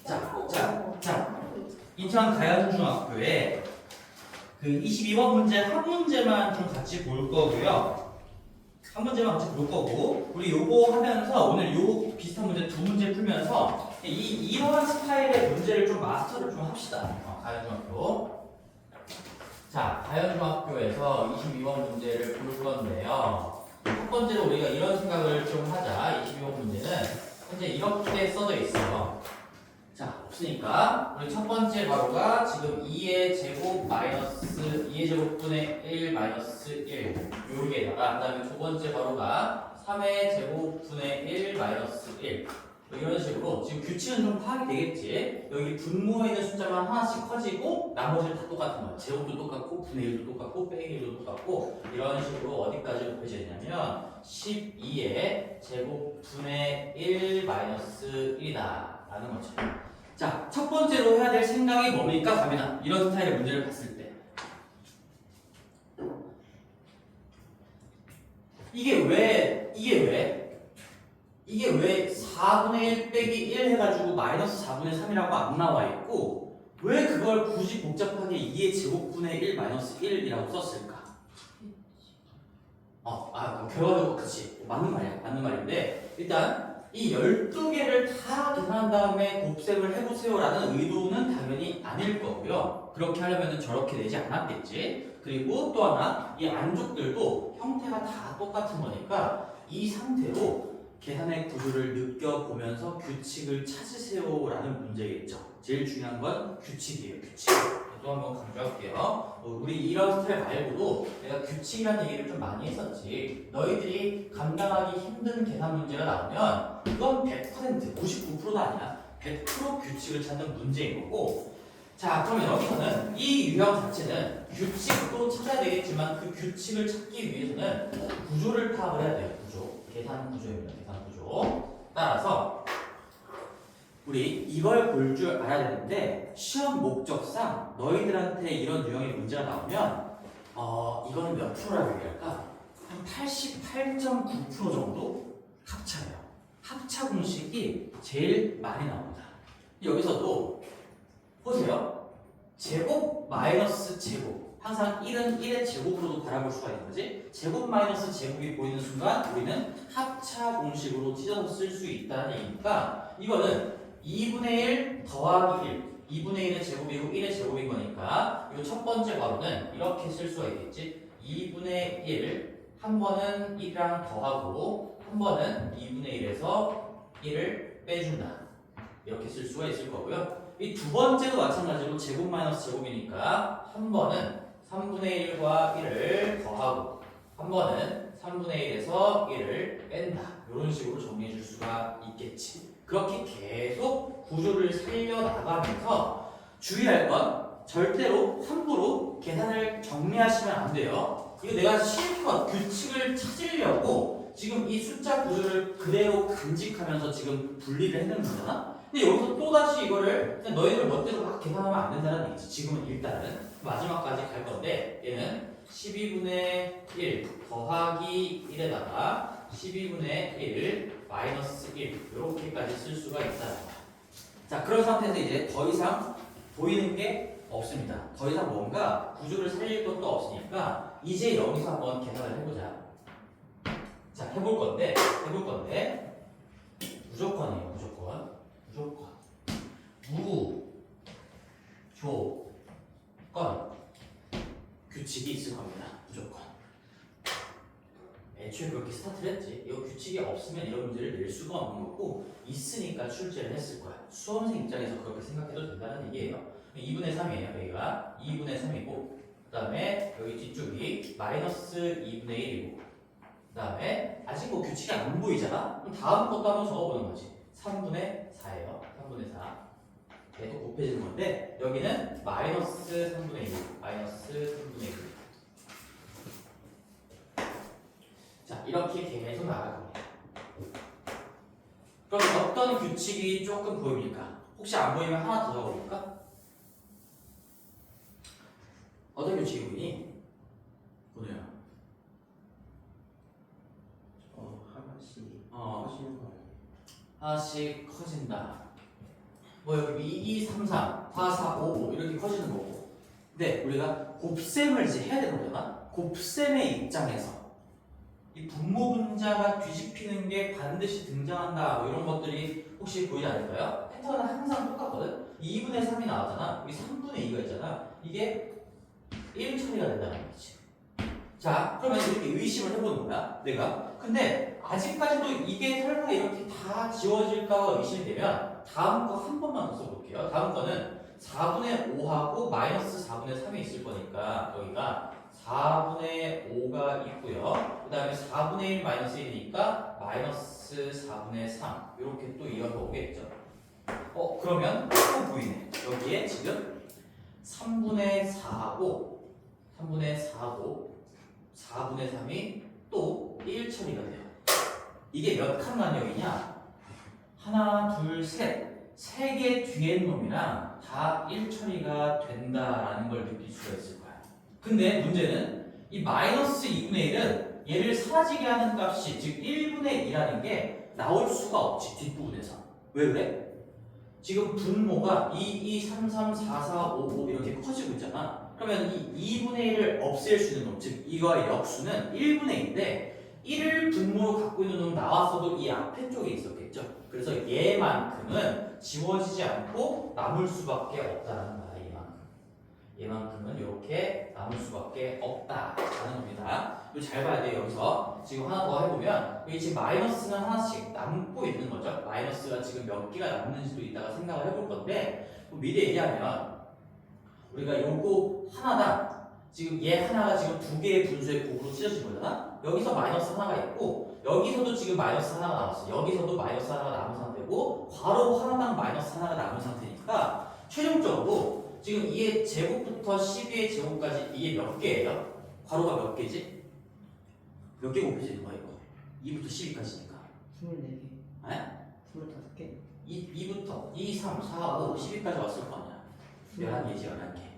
자, 인천 가연중학교에 그 22번 문제 한 문제만 좀 같이 볼 거고요. 한 문제만 같이 볼 거고, 우리 요거 하면서 오늘 요 비슷한 문제 두 문제 풀면서 이러한 스타일의 문제를 좀 마스터를 좀 합시다. 가연중학교. 자, 가연중학교에서 22번 문제를 볼 건데요. 첫 번째로 우리가 이런 생각을 좀 하자. 22번 문제는 현재 이렇게 써져 있어요. 자, 없으니까 우리 첫 번째 바로가 지금 2의 제곱 마이너스 2의 제곱분의 1 마이너스 1 요게다가 그 다음에 두 번째 바로가 3의 제곱분의 1 마이너스 1 이런 식으로 지금 규칙은 좀 파악이 되겠지. 여기 분모에 있는 숫자만 하나씩 커지고 나머지는 다 똑같은 거야. 제곱도 똑같고 분의 1도 똑같고 빼기 1도 똑같고 이런 식으로 어디까지 곱해져 있냐면 12의 제곱분의 1 마이너스 1이다 라는 거죠. 자, 첫 번째로 해야 될 생각이 뭡니까? 가민아, 이런 스타일의 문제를 봤을 때 이게 왜 4분의 1 빼기 1 해가지고 마이너스 4분의 3이라고 안 나와 있고 왜 그걸 굳이 복잡하게 2의 제곱분의 1 마이너스 1이라고 썼을까? 결과적으로 그치 맞는 말이야. 맞는 말인데 일단 이 12개를 다 계산한 다음에 곱셈을 해보세요 라는 의도는 당연히 아닐 거고요. 그렇게 하려면 저렇게 내지 않았겠지. 그리고 또 하나 이 안쪽들도 형태가 다 똑같은 거니까 이 상태로 계산의 구조를 느껴보면서 규칙을 찾으세요 라는 문제겠죠. 제일 중요한 건 규칙이에요. 규칙. 또 한번 강조할게요. 우리 이런 스타일 말고도 내가 규칙이라는 얘기를 좀 많이 했었지. 너희들이 감당하기 힘든 계산 문제가 나오면 그건 100% 99%도 아니야. 100% 규칙을 찾는 문제인 거고. 자, 그러면 여기서는 이 유형 자체는 규칙도 찾아야 되겠지만 그 규칙을 찾기 위해서는 구조를 파악을 해야 돼요. 구조. 계산 구조입니다. 계산 구조. 따라서 우리 이걸 볼 줄 알아야 되는데 시험 목적상 너희들한테 이런 유형의 문제가 나오면 이거는 몇 프로라고 얘기할까? 한 88.9% 정도 합차예요. 합차 공식이 제일 많이 나옵니다. 여기서도 보세요. 제곱 마이너스 제곱. 항상 1은 1의 제곱으로도 바라볼 수가 있는 거지. 제곱 마이너스 제곱이 보이는 순간 우리는 합차 공식으로 찢어서 쓸 수 있다는 얘기니까 이거는 2분의 1 더하기 1 2분의 1의 제곱이고 1의 제곱인 거니까 이 첫 번째 바로는 이렇게 쓸 수가 있겠지. 2분의 1 한 번은 1이랑 더하고 한 번은 2분의 1에서 1을 빼준다. 이렇게 쓸 수가 있을 거고요. 이 두 번째도 마찬가지로 제곱 마이너스 제곱이니까 한 번은 3분의 1과 1을 더하고 한 번은 3분의 1에서 1을 뺀다. 이런 식으로 정리해 줄 수가 있겠지. 그렇게 계속 구조를 살려나가면서 주의할 건 절대로 함부로 계산을 정리하시면 안 돼요. 이거 내가 실컷 규칙을 찾으려고 지금 이 숫자 구조를 그대로 간직하면서 지금 분리를 해내는 거잖아? 근데 여기서 또다시 이거를 그냥 너희들 멋대로 막 계산하면 안 된다는 얘기지. 지금은 일단은 마지막까지 갈 건데 얘는 12분의 1 더하기 1에다가 12분의 1 마이너스 1 이렇게까지 쓸 수가 있다는 거야. 자, 그런 상태에서 이제 더 이상 보이는 게 없습니다. 더 이상 뭔가 구조를 살릴 것도 없으니까 이제 여기서 한번 계산을 해보자. 자, 해볼 건데 무조건이에요. 무조건 무조건 규칙이 있을 겁니다. 무조건. 애초에 그렇게 스타트를 했지. 이거 규칙이 없으면 이런 문제를 낼 수가 없는 거고 있으니까 출제를 했을 거야. 수험생 입장에서 그렇게 생각해도 된다는 얘기예요. 2분의 3이에요. 여기가 2분의 3이고 그 다음에 여기 뒤쪽이 마이너스 2분의 1이고 그 다음에 아직 뭐 규칙이 안 보이잖아? 그럼 다음 것도 한번 적어보는 거지. 3분의 4예요. 3분의 4 계속 곱해지는 건데 여기는 마이너스 3분의 1 마이너스 3분의 1 자, 이렇게 계속 나갈 겁니다. 그럼 어떤 규칙이 조금 보입니까? 혹시 안 보이면 하나 더 적어볼까? 어떤 규칙이 보이니? 보네요. 하나씩 어. 하시는 거 하나씩 커진다. 뭐 여기 2, 2, 3, 3, 4, 4, 5, 5 이렇게 커지는 거고. 근데 우리가 곱셈을 이제 해야 되는 거잖아. 곱셈의 입장에서 이 분모 분자가 뒤집히는 게 반드시 등장한다. 뭐 이런 것들이 혹시 보이지 않을까요? 패턴은 항상 똑같거든. 2분의 3이 나왔잖아. 여기 3분의 2가 있잖아. 이게 1 처리가 된다는 거지. 자, 그러면 이렇게 의심을 해보는 거야, 내가. 근데 아직까지도 이게 설마 이렇게 다 지워질까 의심이 되면 다음 거 한 번만 더 써볼게요. 다음 거는 4분의 5하고 마이너스 4분의 3이 있을 거니까 여기가 4분의 5가 있고요. 그 다음에 4분의 1 마이너스 1이니까 마이너스 4분의 3 이렇게 또 이어서 오겠죠. 그러면 또 보이네. 여기에 지금 3분의 4하고 4분의 3이 또 1 처리가 돼요. 이게 몇 칸 간격이냐? 하나, 둘, 셋. 세 개 뒤에 있는 놈이랑 다 1 처리가 된다라는 걸 느낄 수가 있을 거야. 근데 문제는 이 마이너스 2분의 1은 얘를 사라지게 하는 값이 즉 1분의 2라는 게 나올 수가 없지, 뒷부분에서. 왜 그래? 지금 분모가 2, 2, 3, 3, 4, 4, 5, 5 이렇게 커지고 있잖아. 그러면 이 2분의 1을 없앨 수 있는 놈, 즉 이거의 역수는 1분의 2인데 1을 분모로 갖고 있는 놈 나왔어도 이 앞에 쪽에 있었겠죠. 그래서 얘만큼은 지워지지 않고 남을 수밖에 없다는 거야. 얘만큼은 이렇게 남을 수밖에 없다라는 겁니다. 이거 잘 봐야 돼요. 여기서 지금 하나 더 해보면 여기 지금 마이너스는 하나씩 남고 있는 거죠. 마이너스가 지금 몇 개가 남는지도 이따가 생각을 해볼 건데 미리 얘기하면 우리가 요거 하나당 지금 얘 하나가 지금 두 개의 분수의 곱으로 찢어진 거잖아. 여기서 마이너스 하나가 있고 여기서도 지금 마이너스 하나가 남았어. 여기서도 마이너스 하나가 남은 상태고 괄호 하나당 마이너스 하나가 남은 상태니까 최종적으로 지금 2의 제곱부터 12의 제곱까지 이게 몇 개예요? 괄호가 몇 개지? 몇 개 곱해지는 거야 이거? 2부터 12까지니까 24개. 네? 25개. 2부터 2, 3, 4, 5, 12까지 왔을 거 아니야 11개지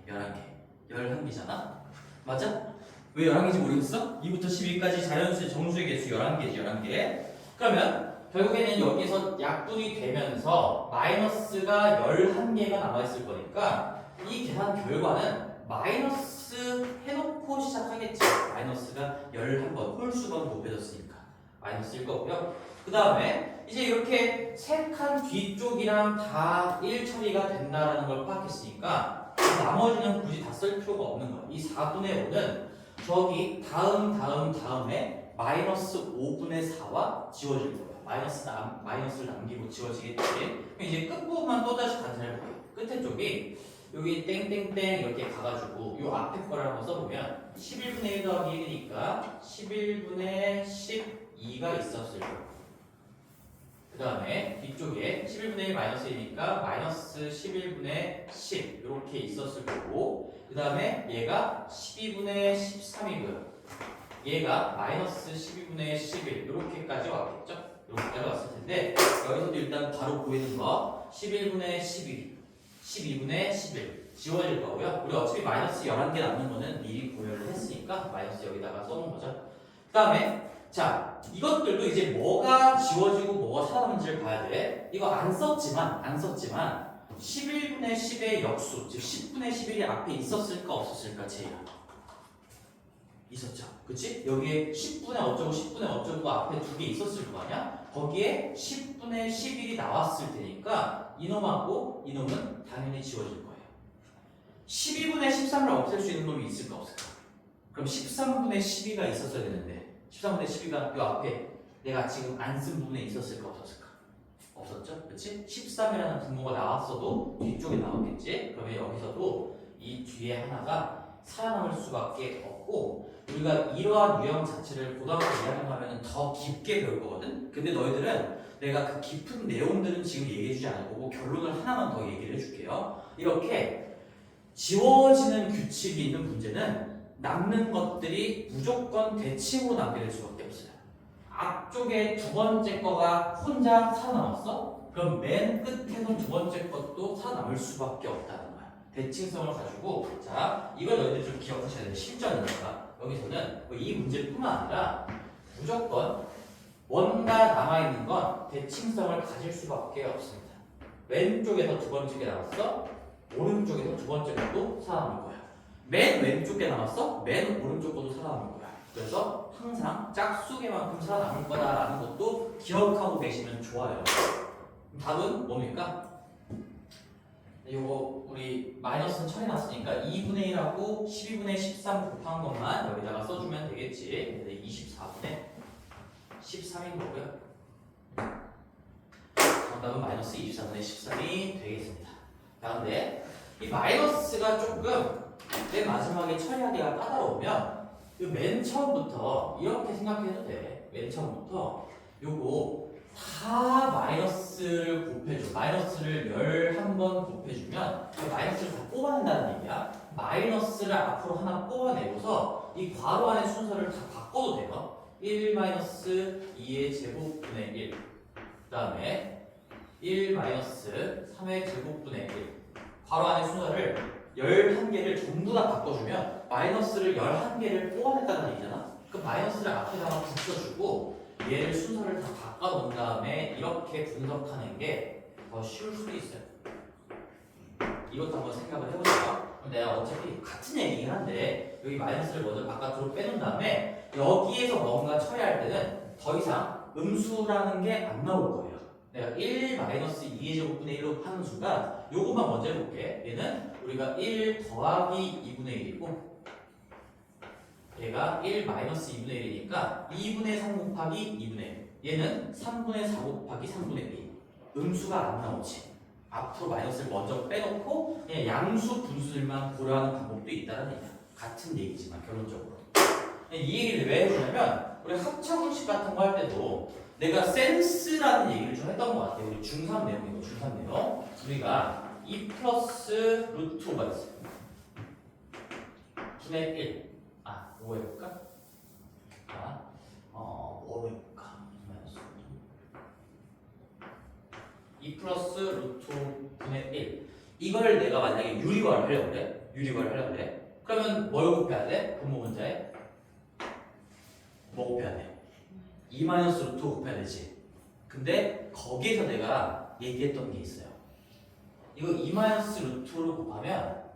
11개 11개잖아? 맞아? 왜 11개인지 모르겠어? 2부터 12까지 자연수의 정수의 개수 11개지 11개. 그러면 결국에는 여기서 약분이 되면서 마이너스가 11개가 남아있을 거니까 이 계산 결과는 마이너스 해놓고 시작하겠지. 마이너스가 11번 홀수번 곱해졌으니까 마이너스일 거고요. 그 다음에 이제 이렇게 세 칸 뒤쪽이랑 다 1 처리가 된다는 걸 파악했으니까 나머지는 굳이 다 쓸 필요가 없는 거야. 이 4분의 5는 저기 다음에 마이너스 5분의 4와 지워질 거예요. 마이너스를 남기고 지워지겠지. 그럼 이제 끝부분만 또다시 간단해볼게요. 끝에 쪽이 여기 땡땡땡 이렇게 가가지고 요 앞에 거를 한번 써보면 11분의 1 더하기 1이니까 11분의 12가 있었을 거고 그 다음에 뒤쪽에 11분의 1 마이너스 1이니까 마이너스 11분의 10 이렇게 있었을 거고 그 다음에 얘가 12분의 13이고요 얘가 마이너스 12분의 11 이렇게까지 왔겠죠? 이렇게까지 왔을 텐데 여기서도 일단 바로 보이는 거 11분의 12 12분의 11 지워질 거고요. 우리 어차피 마이너스 11개 남는 거는 미리 고려를 했으니까 마이너스 여기다가 써놓은 거죠. 그 다음에 자 이것들도 이제 뭐가 지워지고 뭐가 살아남는지를 봐야 돼. 이거 안 썼지만 11분의 10의 역수 즉 10분의 11이 앞에 있었을까 없었을까 제이야. 있었죠. 그치? 여기에 10분의 어쩌고 10분의 어쩌고 앞에 두 개 있었을 거 아니야? 거기에 10분의 11이 나왔을 테니까 이놈하고 이놈은 당연히 지워질 거예요. 12분의 13을 없앨 수 있는 놈이 있을까 없을까? 그럼 13분의 12가 있었어야 되는데 13분의 12가 이 앞에 내가 지금 안 쓴 부분에 있었을까 없었을까? 없었죠? 그치? 13이라는 분모가 나왔어도 뒤쪽에 나왔겠지? 그러면 여기서도 이 뒤에 하나가 살아남을 수밖에 없고 우리가 이러한 유형 자체를 고등학교 2학년 가면 더 깊게 배울 거거든? 근데 너희들은 내가 그 깊은 내용들은 지금 얘기해주지 않을 거고 결론을 하나만 더 얘기를 해줄게요. 이렇게 지워지는 규칙이 있는 문제는 남는 것들이 무조건 대칭으로 남게 될 수밖에 없어요. 앞쪽에 두 번째 거가 혼자 살아남았어? 그럼 맨 끝에서 두 번째 것도 살아남을 수밖에 없다는 거야. 대칭성을 가지고 자 이걸 너희들 좀 기억하셔야 돼요. 실전이니까 여기서는 이 문제뿐만 아니라 무조건 뭔가 남아있는 건 대칭성을 가질 수밖에 없습니다. 왼쪽에서 두 번째 게 나왔어. 오른쪽에서 두 번째 것도 살아남을 거야. 맨 왼쪽 게 나왔어. 맨 오른쪽 것도 살아남을 거야. 그래서 항상 짝수개만큼 살아남을 거다라는 것도 기억하고 계시면 좋아요. 답은 뭡니까? 이거 우리 마이너스는 처리났으니까 2분의 1하고 12분의 13 곱한 것만 여기다가 써주면 되겠지. 24분의 13인 거고요. 정답은 마이너스 24분의 13이 되겠습니다. 그런데 이 마이너스가 조금 맨 마지막에 처리하기가 까다로우면 맨 처음부터 이렇게 생각해도 돼. 맨 처음부터 요거 다 마이너스를 곱해줘. 마이너스를 11번 곱해주면 그 마이너스를 다 뽑아낸다는 얘기야. 마이너스를 앞으로 하나 뽑아내고서 이 괄호 안의 순서를 다 바꿔도 돼요. 1-2의 제곱분의 1. 그 다음에 1-3의 제곱분의 1. 괄호 안의 순서를 11개를 전부 다 바꿔주면 마이너스를 11개를 뽑아냈다는 얘기잖아. 그 마이너스를 앞에다가 붙여주고 얘를 순서를 다 바꿔놓은 다음에 이렇게 분석하는 게 더 쉬울 수도 있어요. 이것도 한번 생각을 해보세요. 내가 어차피 같은 얘기긴 한데 여기 마이너스를 먼저 바깥으로 빼놓은 다음에 여기에서 뭔가 처리할 때는 더 이상 음수라는 게 안 나올 거예요. 내가 1-2의 제곱분의 1로 하는 순간 요것만 먼저 해볼게. 얘는 우리가 1 더하기 2분의 1이고 얘가 1-2분의 1이니까 2분의 3 곱하기 2분의 1. 얘는 3분의 4 곱하기 3분의 1. 음수가 안 나오지. 앞으로 마이너스를 먼저 빼놓고 그냥 양수 분수들만 고려하는 방법도 있다는 얘기야. 같은 얘기지만 결론적으로. 이 얘기를 왜 해주냐면 우리 합차공식 같은 거 할 때도 내가 센스라는 얘기를 좀 했던 것 같아. 우리 중3 내용이고 중3 내용. 우리가 2 플러스 루트 5가 있어요. 분의 1. 뭐 해볼까? 뭐로 해볼까? 2 플러스 루트 분의 1. 이걸 내가 만약에 유리화를 하려고 그래. 유리화를 하려고 그래. 그러면 뭘 곱해야 돼? 분모 문자에 뭐 곱해야 돼? 2 마이너스 루트 곱해야 되지. 근데 거기에서 내가 얘기했던 게 있어요. 이거 2 마이너스 루트로 곱하면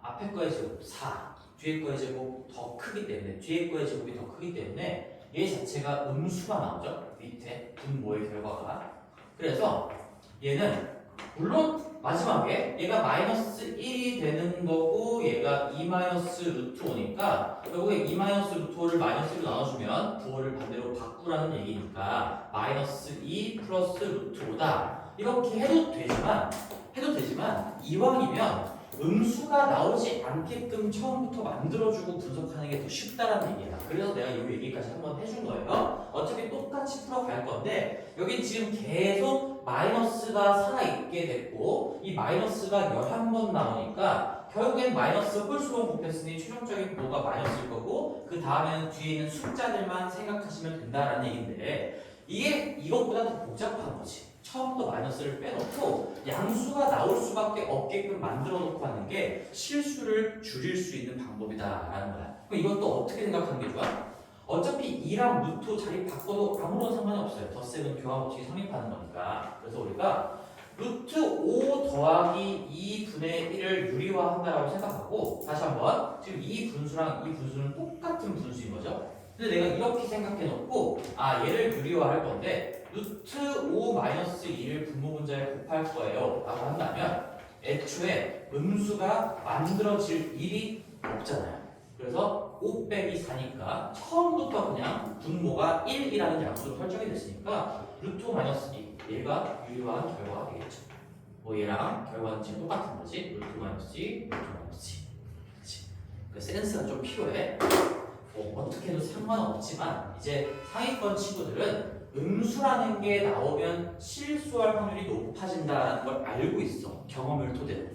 앞에 거의 제곱 4, 뒤에 거의 제곱 더 크기 때문에 뒤에 거의 제곱이 더 크기 때문에 얘 자체가 음수가 나오죠. 밑에 분모의 결과가. 그래서 얘는 물론 마지막에 얘가 마이너스 1이 되는 거고 얘가 2 마이너스 루트 5니까 결국에 2 마이너스 루트 5를 마이너스 1로 나눠주면 부호를 반대로 바꾸라는 얘기니까 마이너스 2 플러스 루트 5다 이렇게 해도 되지만 이왕이면 음수가 나오지 않게끔 처음부터 만들어주고 분석하는 게 더 쉽다라는 얘기야. 그래서 내가 이 얘기까지 한번 해준 거예요. 어차피 똑같이 풀어갈 건데 여기 지금 계속 마이너스가 살아있게 됐고 이 마이너스가 11번 나오니까 결국엔 마이너스 홀수로 곱했으니 최종적인 부호가 마이너스일 거고 그 다음에는 뒤에 있는 숫자들만 생각하시면 된다라는 얘기인데 이게 이것보다 더 복잡한 거지. 처음부터 마이너스를 빼놓고 양수가 나올 수밖에 없게끔 만들어 놓고 하는 게 실수를 줄일 수 있는 방법이다라는 거야. 그럼 이것도 어떻게 생각하는 게 좋아? 어차피 2랑 루트 자리 바꿔도 아무런 상관이 없어요. 덧셈은 교환 법칙이 성립하는 거니까. 그래서 우리가 루트 5 더하기 2분의 1을 유리화한다라고 생각하고 다시 한번 지금 이 분수랑 이 분수는 똑같은 분수인 거죠. 근데 내가 이렇게 생각해 놓고 얘를 유리화할 건데 루트 5 마이너스 2를 분모 문자에 곱할 거예요 라고 한다면 애초에 음수가 만들어질 일이 없잖아요. 그래서 5 빼기 4니까 처음부터 그냥 분모가 1이라는 양수로 설정이 됐으니까 루트 5 마이너스 2 얘가 유리화한 결과가 되겠죠. 뭐 얘랑 결과는 지금 똑같은 거지. 루트 마이너스 2, 루트 마이너스 2. 그렇지. 그 센스가 좀 필요해. 어떻게 해도 상관없지만 이제 상위권 친구들은 음수라는 게 나오면 실수할 확률이 높아진다는 걸 알고 있어. 경험을 토대로.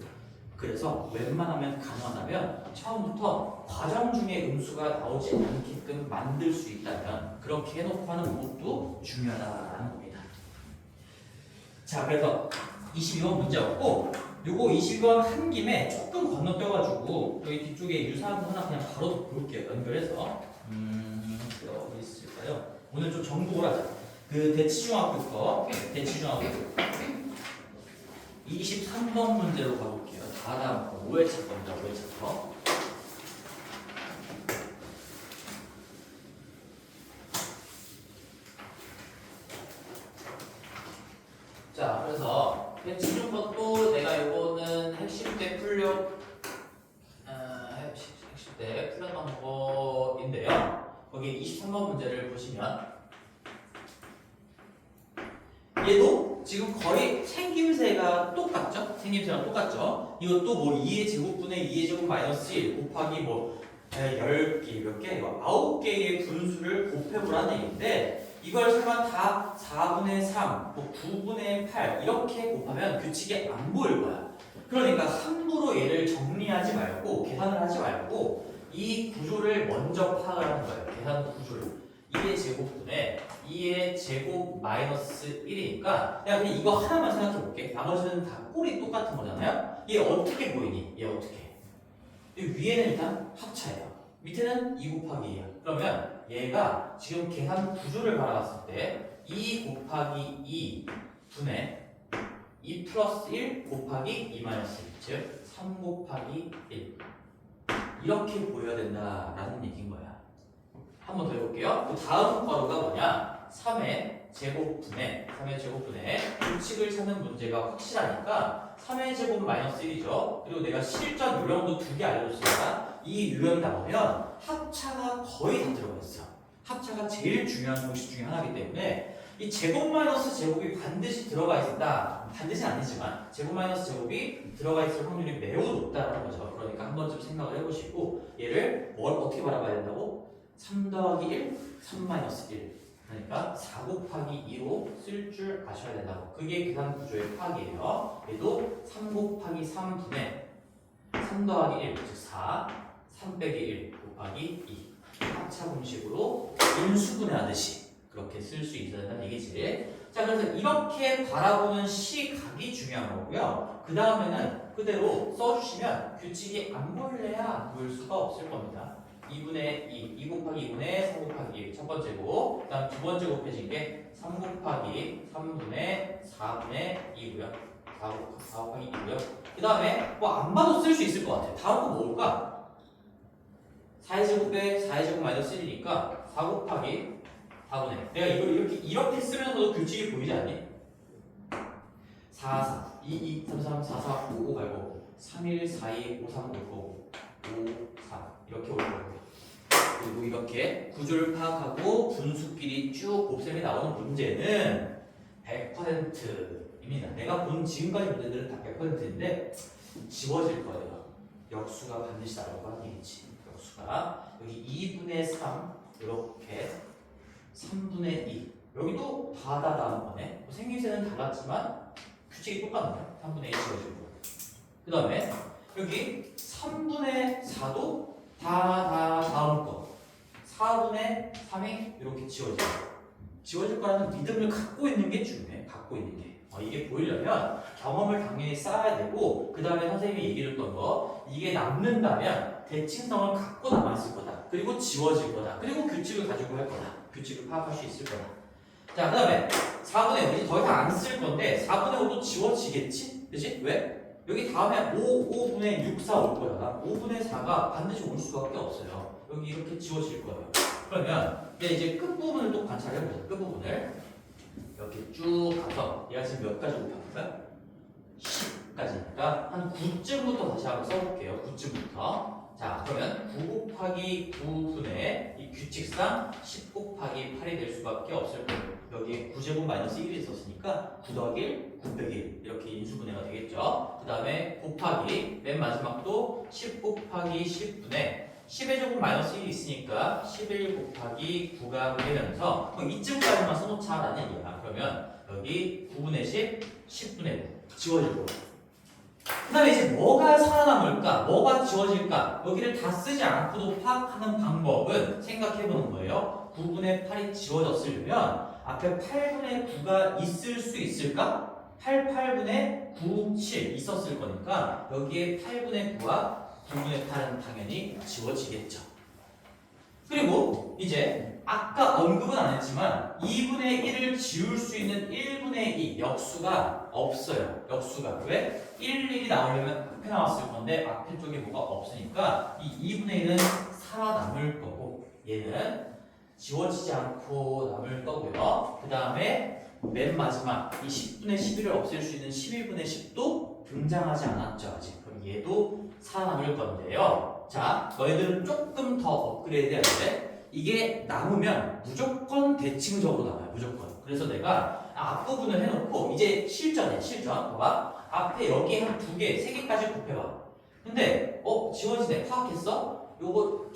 그래서 웬만하면 가능하다면 처음부터 과정 중에 음수가 나오지 않게끔 만들 수 있다면 그렇게 해놓고 하는 것도 중요하다는 겁니다. 자, 그래서 22번 문제였고 요거 22번 한 김에 조금 건너뛰어가지고 여기 뒤쪽에 유사한 거 하나 그냥 바로 볼게요. 연결해서 어디 있을까요? 오늘 좀 정복을 하자. 그 대치중학교 거, 대치중학교 23번 문제로 가볼게요. 다음 거 5회차 겁니다. 5회차 거. 자, 그래서 대치중 것도 내가 이거는 핵심 때 핵심 때 풀렸던 거인데요. 거기 23번 문제를 보시면 얘도 지금 거의 생김새가 똑같죠? 생김새랑 똑같죠? 이것도 뭐 2의 제곱분의 2의 제곱 마이너스 1 곱하기 뭐 10개 몇 개? 이거 9개의 분수를 곱해보라는 얘기인데 이걸 설마 다 4분의 3, 뭐 9분의 8 이렇게 곱하면 규칙이 안 보일 거야. 그러니까 함부로 얘를 정리하지 말고 계산을 하지 말고 이 구조를 먼저 파악을 하는 거예요. 계산 구조를. 2의 제곱분의 2의 제곱 마이너스 1이니까 내가 그냥 이거 하나만 생각해 볼게. 나머지는 다 꼴이 똑같은 거잖아요. 얘 어떻게 보이니? 얘 어떻게? 이 위에는 일단 합차예요. 밑에는 2 곱하기 2야. 그러면 얘가 지금 계산 구조를 바라봤을 때 2 곱하기 2 분의 2 플러스 1 곱하기 2 마이너스 1, 즉 3 곱하기 1 이렇게 보여야 된다라는 얘기인 거야. 한 번 더 해볼게요. 그 다음 거로가 뭐냐? 3의 제곱분의 규칙을 찾는 문제가 확실하니까 3의 제곱 마이너스 1이죠. 그리고 내가 실전 요령도 2개 알려줬으니까 이 요령이 나오면 합차가 거의 다 들어가 있어. 합차가 제일 중요한 공식 중에 하나이기 때문에 이 제곱 마이너스 제곱이 반드시 들어가 있다. 반드시는 아니지만 제곱 마이너스 제곱이 들어가 있을 확률이 매우 높다는 거죠. 그러니까 한 번쯤 생각을 해보시고 얘를 뭘 어떻게 바라봐야 된다고? 3 더하기 1, 3 마이너스 1 그러니까 4 곱하기 2로 쓸 줄 아셔야 된다고. 그게 계산 구조의 파악이에요. 얘도 3 곱하기 3분의 3 더하기 1, 즉 4, 3 빼기 1 곱하기 2 합차 공식으로 인수분해하듯이 그렇게 쓸 수 있어야 된다는 얘기지. 자, 그래서 이렇게 바라보는 시각이 중요한 거고요. 그 다음에는 그대로 써주시면 규칙이 안 보일래야 안 보일 수가 없을 겁니다. 2분의 2 곱하기 2분의 3 곱하기 1 첫 번째고 그 다음 두 번째 곱해진 게 3 곱하기 3분의 4분의 2고요 4 곱하기 2고요 그 다음에 뭐 안 봐도 쓸 수 있을 것 같아요. 다음 거 뭘까? 4의 제곱에 4의 제곱 마이너스 1이니까 4 곱하기 4분의 내가 이걸 이렇게 쓰면서도 규칙이 보이지 않니? 4, 4, 2, 2, 3, 3, 4, 4, 5, 5 말고 3, 1, 4, 2, 5, 3, 5, 5, 4 이렇게 올 거예요. 그리고 이렇게 구조를 파악하고 분수끼리 쭉 곱셈이 나오는 문제는 100%입니다. 내가 본 지금까지 문제들은 다 100%인데 지워질 거예요. 역수가 반드시 나오고 하는 얘기지. 역수가 여기 2분의 3 이렇게 3분의 2 여기도 다 나오는 거네. 생김새는 달랐지만 규칙이 똑같네요. 3분의 2 지워지고 그 다음에 여기 3분의 4도 다 다음 거 4분의 3이 이렇게 지워질 거라는 믿음을 갖고 있는 게 중요해. 갖고 있는 게 이게 보이려면 경험을 당연히 쌓아야 되고 그 다음에 선생님이 얘기해줬던 거 이게 남는다면 대칭성을 갖고 남아있을 거다. 그리고 지워질 거다. 그리고 규칙을 가지고 할 거다. 규칙을 파악할 수 있을 거다. 자, 그 다음에 4분의 5 이제 더 이상 안 쓸 건데 4분의 5도 지워지겠지? 그치? 왜? 여기 다음에 5분의 6, 4 올 거잖아. 5분의 4가 반드시 올 수밖에 없어요. 여기 이렇게 지워질 거예요. 그러면 이제 끝부분을 또 관찰해보자. 끝부분을 이렇게 쭉 가서 얘가 지금 몇 가지 곱한 거야? 10까지니까 한 9쯤부터 다시 한번 써볼게요. 9쯤부터. 자, 그러면 9 곱하기 9분의 이 규칙상 10 곱하기 8이 될 수밖에 없을 거예요. 여기에 9제곱 마이너스 1이 있었으니까 9 더하기 1, 9 빼기 1 이렇게 인수분해가 되겠죠. 그 다음에 곱하기 맨 마지막도 10 곱하기 10분의 10의 제곱 마이너스 1이 있으니까 11 곱하기 9가 되면서 이쯤까지만 써놓자라는 얘기야. 그러면 여기 9분의 10, 10분의 9 지워지고 그 다음에 이제 뭐가 살아남을까? 뭐가 지워질까? 여기를 다 쓰지 않고도 파악하는 방법은 생각해보는 거예요. 9분의 8이 지워졌으면 앞에 8분의 9가 있을 수 있을까? 8분의 9, 7 있었을 거니까 여기에 8분의 9와 9분의 8은 당연히 지워지겠죠. 그리고 이제 아까 언급은 안 했지만 2분의 1을 지울 수 있는 1분의 2 역수가 없어요. 역수가. 왜? 1, 1이 나오려면 앞에 나왔을 건데 앞에 쪽에 뭐가 없으니까 이 2분의 1은 살아남을 거고 얘는 지워지지 않고 남을 거고요. 그 다음에 맨 마지막 이 10분의 11을 없앨 수 있는 11분의 10도 등장하지 않았죠. 아직. 그럼 얘도 살아남을 건데요. 자, 너희들은 조금 더 업그레이드 할 때 이게 남으면 무조건 대칭적으로 남아요. 무조건. 그래서 내가 앞부분을 해놓고 이제 실전에 실전 봐봐. 앞에 여기 한 두 개, 세 개까지 곱해봐. 근데 지워지네. 파악했어? 요거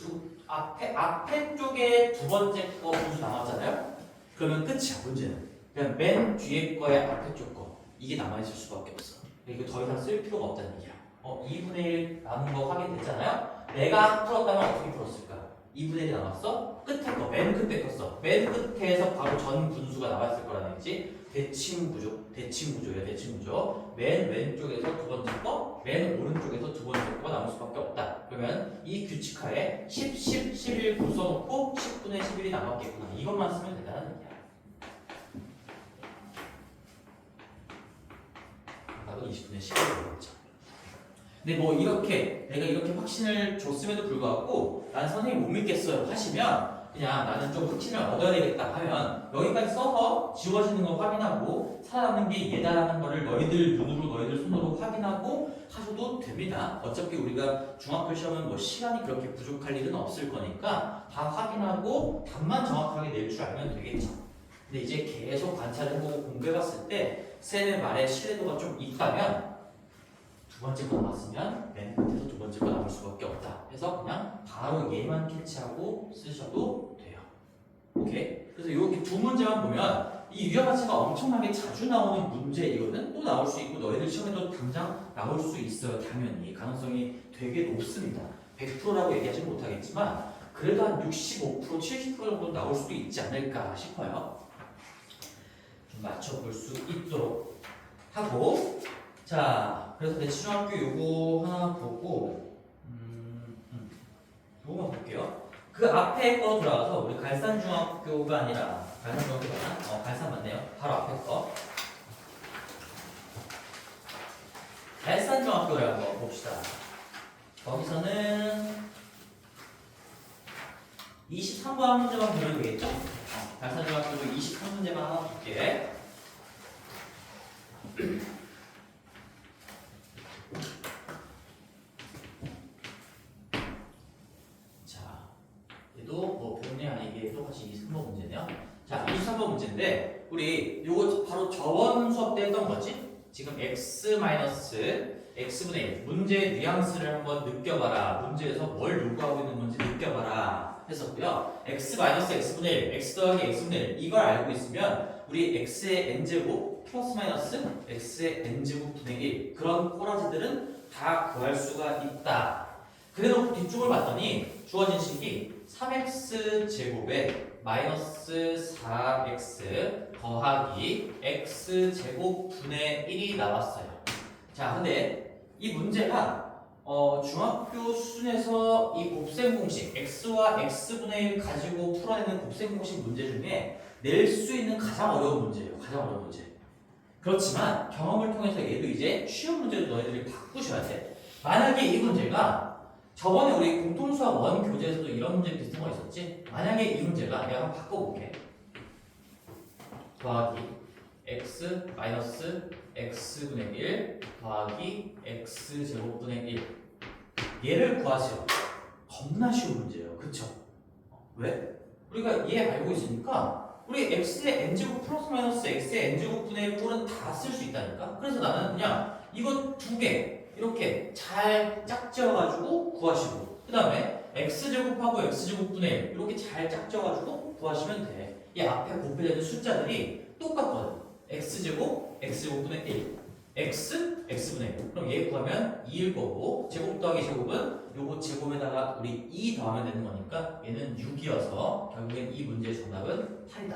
앞에 쪽에 두 번째 거 분수 남았잖아요. 그러면 끝이야. 문제는. 그냥 맨 뒤에 거에 앞에 쪽 거. 이게 남아있을 수밖에 없어. 이거 더 이상 쓸 필요가 없다는 얘기야. 2분의 1 남은 거 확인됐잖아요. 내가 풀었다면 어떻게 풀었을까? 2분의 1이 남았어? 끝에 거, 맨 끝에 컸어. 맨 끝에서 바로 전 분수가 나왔을 거라는 얘기지. 대칭구조, 대칭구조예요, 대칭구조. 맨 왼쪽에서 두 번째 거, 맨 오른쪽에서 두 번째 거가 남을 수밖에 없다. 그러면 이 규칙하에 10, 10, 11 써놓고 10분의 11이 남았겠구나. 이것만 쓰면 된다는 얘기야. 답은 20분의 11이 되겠죠. 근데 뭐 이렇게 내가 이렇게 확신을 줬음에도 불구하고 난 선생님 못 믿겠어요 하시면 그냥 나는 좀 확신을 얻어야 되겠다 하면 여기까지 써서 지워지는 거 확인하고 살아남는 게 얘다라는 거를 너희들 눈으로 너희들 손으로 확인하고 하셔도 됩니다. 어차피 우리가 중학교 시험은 뭐 시간이 그렇게 부족할 일은 없을 거니까 다 확인하고 답만 정확하게 낼 줄 알면 되겠죠. 근데 이제 계속 관찰해보고 공부해봤을 때 쌤의 말에 신뢰도가 좀 있다면 두 번째 거 남았으면 맨 끝에서 두 번째 거 남을 수밖에 없다. 해서 그냥 바로 얘만 캐치하고 쓰셔도 돼요. 오케이? 그래서 이렇게 두 문제만 보면 이 유형화체가 엄청나게 자주 나오는 문제이거든. 또 나올 수 있고 너희들 시험에도 당장 나올 수 있어요. 당연히 가능성이 되게 높습니다. 100%라고 얘기하지 못하겠지만 그래도 한 65%, 70% 정도 나올 수도 있지 않을까 싶어요. 좀 맞춰볼 수 있도록 하고 자, 그래서 대치중학교 요거 하나 보고 요거만 볼게요. 그 앞에 거 들어가서 우리 갈산중학교가 아니라 갈산중학교가 갈산 맞네요. 바로 앞에 거 갈산중학교를 한번 봅시다. 거기서는 23번 한 문제만 보면 되겠죠? 갈산중학교도 23문제만 하나 볼게. 자, 얘도 뭐 본의 아니게 똑같이 23번 문제네요. 자, 23번 문제인데 우리 요거 바로 저번 수업 때 했던 거지? 지금 x분의 1 문제의 뉘앙스를 한번 느껴봐라. 문제에서 뭘 요구하고 있는 건지 느껴봐라 했었고요. x-x분의 1, x 더하기 x분의 1 이걸 알고 있으면 우리 x의 n제곱 플러스 마이너스 x의 n제곱 분의 1 그런 꼬라지들은 다 구할 수가 있다. 그래놓고 뒤쪽을 봤더니 주어진 식이 3x 제곱에 마이너스 4x 더하기 x 제곱 분의 1이 나왔어요. 자, 근데 이 문제가 중학교 수준에서 이 곱셈 공식 x와 x분의 1 가지고 풀어내는 곱셈 공식 문제 중에 낼 수 있는 가장 어려운 문제예요. 가장 어려운 문제. 그렇지만 경험을 통해서 얘도 이제 쉬운 문제로 너희들이 바꾸셔야 돼. 만약에 이 문제가 저번에 우리 공통수학 원 교재에서도 이런 문제 비슷한 거 있었지? 만약에 이 문제가 내가 한번 바꿔볼게. 더하기 x 마이너스 x분의 1 더하기 x제곱분의 1 얘를 구하세요. 겁나 쉬운 문제예요. 그쵸? 왜? 우리가 얘 알고 있으니까 우리 x의 n제곱 플러스 마이너스 x의 n제곱분의 1은 다 쓸 수 있다니까? 그래서 나는 그냥 이거 두 개 이렇게 잘 짝지어가지고 구하시고 그 다음에 x제곱하고 x제곱분의 1 이렇게 잘 짝지어가지고 구하시면 돼. 이 앞에 곱해되는 숫자들이 똑같거든. x제곱, x제곱분의 1 x, x분의 1 그럼 얘 구하면 2일 거고 제곱 더하기 제곱은 요거 제곱에다가 우리 2 더하면 되는 거니까 얘는 6이어서 결국엔 이 문제의 정답은 8이다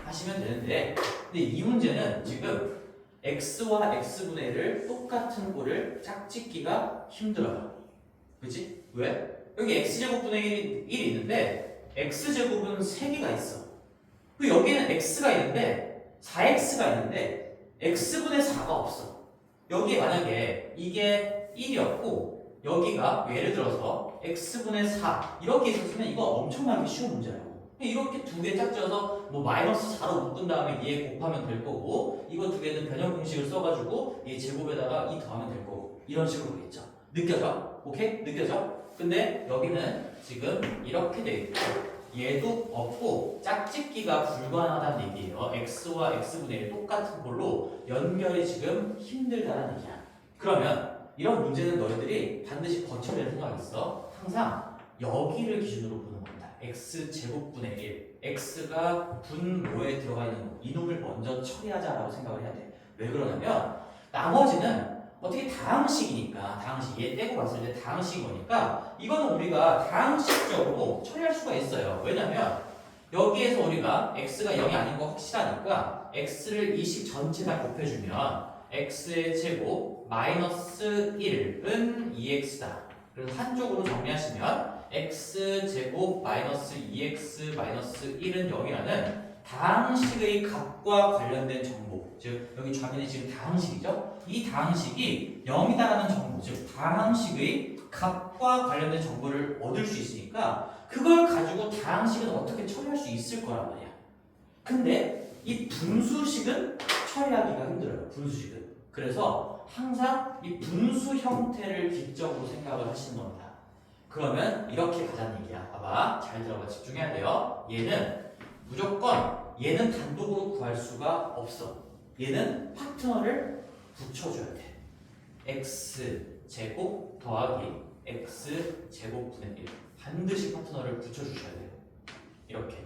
하시면 되는데 근데 이 문제는 지금 x와 x분의 1을 똑같은 꼴을 짝짓기가 힘들어요. 그치? 왜? 여기 x제곱분의 1이 있는데 x제곱은 3개가 있어. 그 여기에는 x가 있는데 4x가 있는데 x분의 4가 없어. 여기에 만약에 이게 1이었고 여기가 예를 들어서 x분의 4 이렇게 있었으면 이거 엄청나게 쉬운 문제예요. 이렇게 두 개 짝지어서 뭐 마이너스 4로 묶은 다음에 얘 곱하면 될 거고 이거 두 개는 변형 공식을 써가지고 얘 제곱에다가 2 더하면 될 거고 이런 식으로 되겠죠. 느껴져? 오케이? 느껴져? 근데 여기는 지금 이렇게 돼 있고 얘도 없고 짝짓기가 불가능하다는 얘기예요. x와 x분의 1 똑같은 걸로 연결이 지금 힘들다는 얘기야. 그러면 이런 문제는 너희들이 반드시 거쳐야 될 생각이 있어. 항상 여기를 기준으로 보는 겁니다. x제곱분의 1 x가 분모에 들어가 있는 거 이놈을 먼저 처리하자라고 생각을 해야 돼. 왜 그러냐면 나머지는 어떻게 다항식이니까 다항식 얘 떼고 봤을 때 다항식인 거니까 이거는 우리가 다항식적으로 처리할 수가 있어요. 왜냐면 여기에서 우리가 x가 0이 아닌 거 확실하니까 x를 이 식 전체 다 곱해주면 x의 제곱 마이너스 1은 2x다. 그래서 한쪽으로 정리하시면 x제곱 마이너스 2x 마이너스 1은 0이라는 다항식의 값과 관련된 정보, 즉 여기 좌변이 지금 다항식이죠? 이 다항식이 0이다라는 정보, 즉 다항식의 값과 관련된 정보를 얻을 수 있으니까 그걸 가지고 다항식은 어떻게 처리할 수 있을 거란 말이야. 근데 이 분수식은 처리하기가 힘들어요. 분수식은. 그래서 항상 이 분수 형태를 기점으로 생각을 하시는 겁니다. 그러면 이렇게 가자는 얘기야. 봐봐. 잘 들어봐. 집중해야 돼요. 얘는 무조건 얘는 단독으로 구할 수가 없어. 얘는 파트너를 붙여줘야 돼. x제곱 더하기 x제곱분의 1 반드시 파트너를 붙여주셔야 돼요. 이렇게.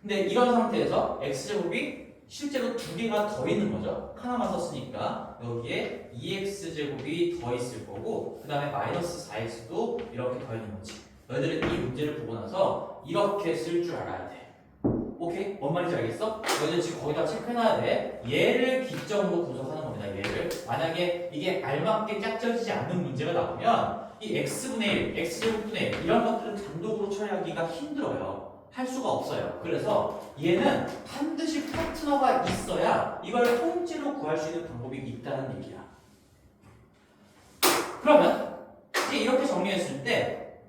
근데 이런 상태에서 x제곱이 실제로 두 개가 더 있는 거죠. 하나만 썼으니까 여기에 2x제곱이 더 있을 거고 그 다음에 마이너스 4x도 이렇게 더 있는 거지. 너희들은 이 문제를 보고 나서 이렇게 쓸 줄 알아야 돼. 오케이? 뭔 말인지 알겠어? 너희들 지금 거기다 체크해놔야 돼. 얘를 기점으로 분석하는 겁니다. 얘를. 만약에 이게 알맞게 짝져지지 않는 문제가 나오면 이 x분의 1, x제곱분의 1 이런 것들은 단독으로 처리하기가 힘들어요. 할 수가 없어요. 그래서 얘는 반드시 파트너가 있어야 이걸 통째로 구할 수 있는 방법이 있다는 얘기야. 그러면 이제 이렇게 정리했을 때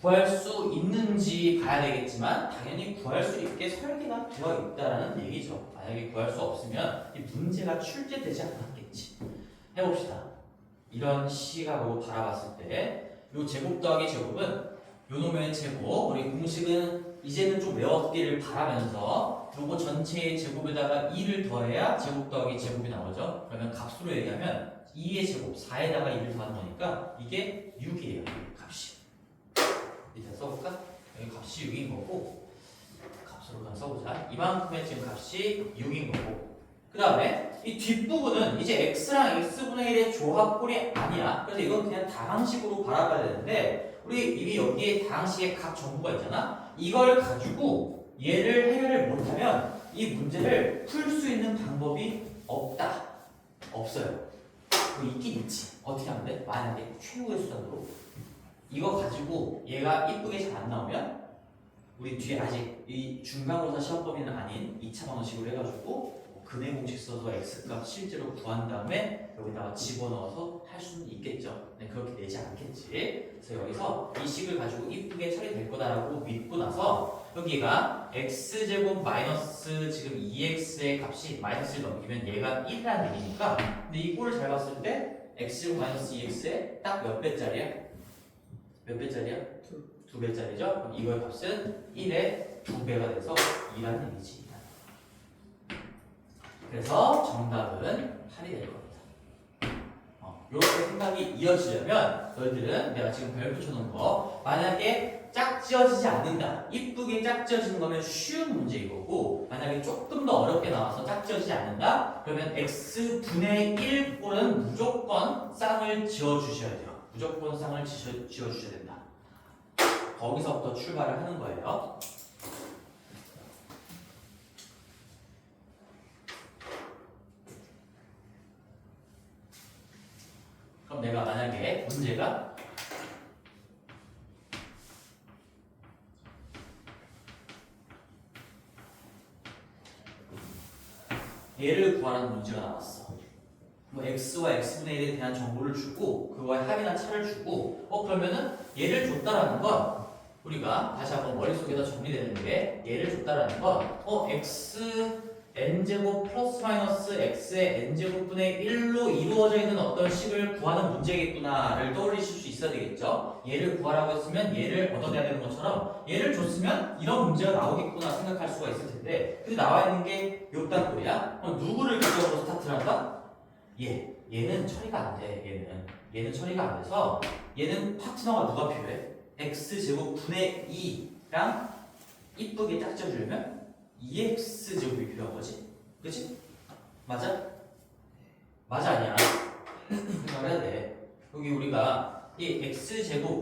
구할 수 있는지 봐야 되겠지만 당연히 구할 수 있게 설계가 되어 있다는 얘기죠. 만약에 구할 수 없으면 이 문제가 출제되지 않았겠지. 해봅시다. 이런 시각으로 바라봤을 때 이 제곱 더하기 제곱은 요 놈의 제곱, 우리 공식은 이제는 좀 외웠기를 바라면서 요거 전체의 제곱에다가 2를 더해야 제곱 더하기 제곱이 나오죠. 그러면 값으로 얘기하면 2의 제곱, 4에다가 2를 더하는 거니까 이게 6이에요. 값이. 밑에 써볼까? 여기 값이 6인 거고 값으로 그냥 써보자. 이만큼의 지금 값이 6인 거고 그 다음에 이 뒷부분은 이제 x랑 x분의 1의 조합꼴이 아니야. 그래서 이건 그냥 다항식으로 바라봐야 되는데 우리 이미 여기에 다항식의 각 정보가 있잖아. 이걸 가지고 얘를 해결을 못하면 이 문제를 풀 수 있는 방법이 없다. 없어요. 뭐 있긴 있지. 어떻게 하면 돼? 만약에 최후의 수단으로 이거 가지고 얘가 이쁘게 잘 안 나오면 우리 뒤에 아직 이 중간고사 시험 범위는 아닌 2차 방정식으로 해가지고 근해 공식 써서 x값 실제로 구한 다음에 여기다가 집어넣어서 할 수는 있겠죠. 네, 그렇게 내지 않겠지. 그래서 여기서 이 식을 가지고 이쁘게 처리될 거다라고 믿고 나서 여기가 x제곱 마이너스 지금 2x의 값이 마이너스를 넘기면 얘가 1이라는 얘기니까 근데 이 꼴을 잘 봤을 때 x제곱 마이너스 2x의 딱 몇 배짜리야? 몇 배짜리야? 2배짜리죠? 그럼 이거의 값은 1의 2배가 돼서 2라는 얘기지. 그래서 정답은 8이 될 겁니다. 이렇게 생각이 이어지려면 너희들은 내가 지금 별 붙여놓은 거 만약에 짝지어지지 않는다. 이쁘게 짝지어지는 거면 쉬운 문제인 거고 만약에 조금 더 어렵게 나와서 짝지어지지 않는다. 그러면 x분의 1 꼴은 무조건 쌍을 지어주셔야 돼요. 무조건 쌍을 지어주셔야 된다. 거기서부터 출발을 하는 거예요. 그럼 내가 만약에 문제가 얘를 구하라는 문제가 나왔어. 뭐 x와 x분의 1에 대한 정보를 주고 그거의 합이나 차를 주고 그러면은 얘를 줬다라는 건 우리가 다시 한번 머릿속에다 정리되는 게 얘를 줬다라는 건 x n제곱 플러스 마이너스 x의 n제곱분의 1로 이루어져 있는 어떤 식을 구하는 문제겠구나를 떠올리실 수 있어야 되겠죠. 얘를 구하라고 했으면 얘를 얻어내야 되는 것처럼 얘를 줬으면 이런 문제가 나오겠구나 생각할 수가 있을 텐데 근데 나와 있는 게 요딴 꼴이야. 누구를 기점으로 스타트를 한다? 얘는 처리가 안 돼. 얘는 처리가 안 돼서 얘는 파트너가 누가 필요해? x제곱분의 2랑 이쁘게 짝져주려면 2x제곱이 필요한 거지. 그치? 맞아? 맞아 아니야? 생각을 해야 돼. 여기 우리가 이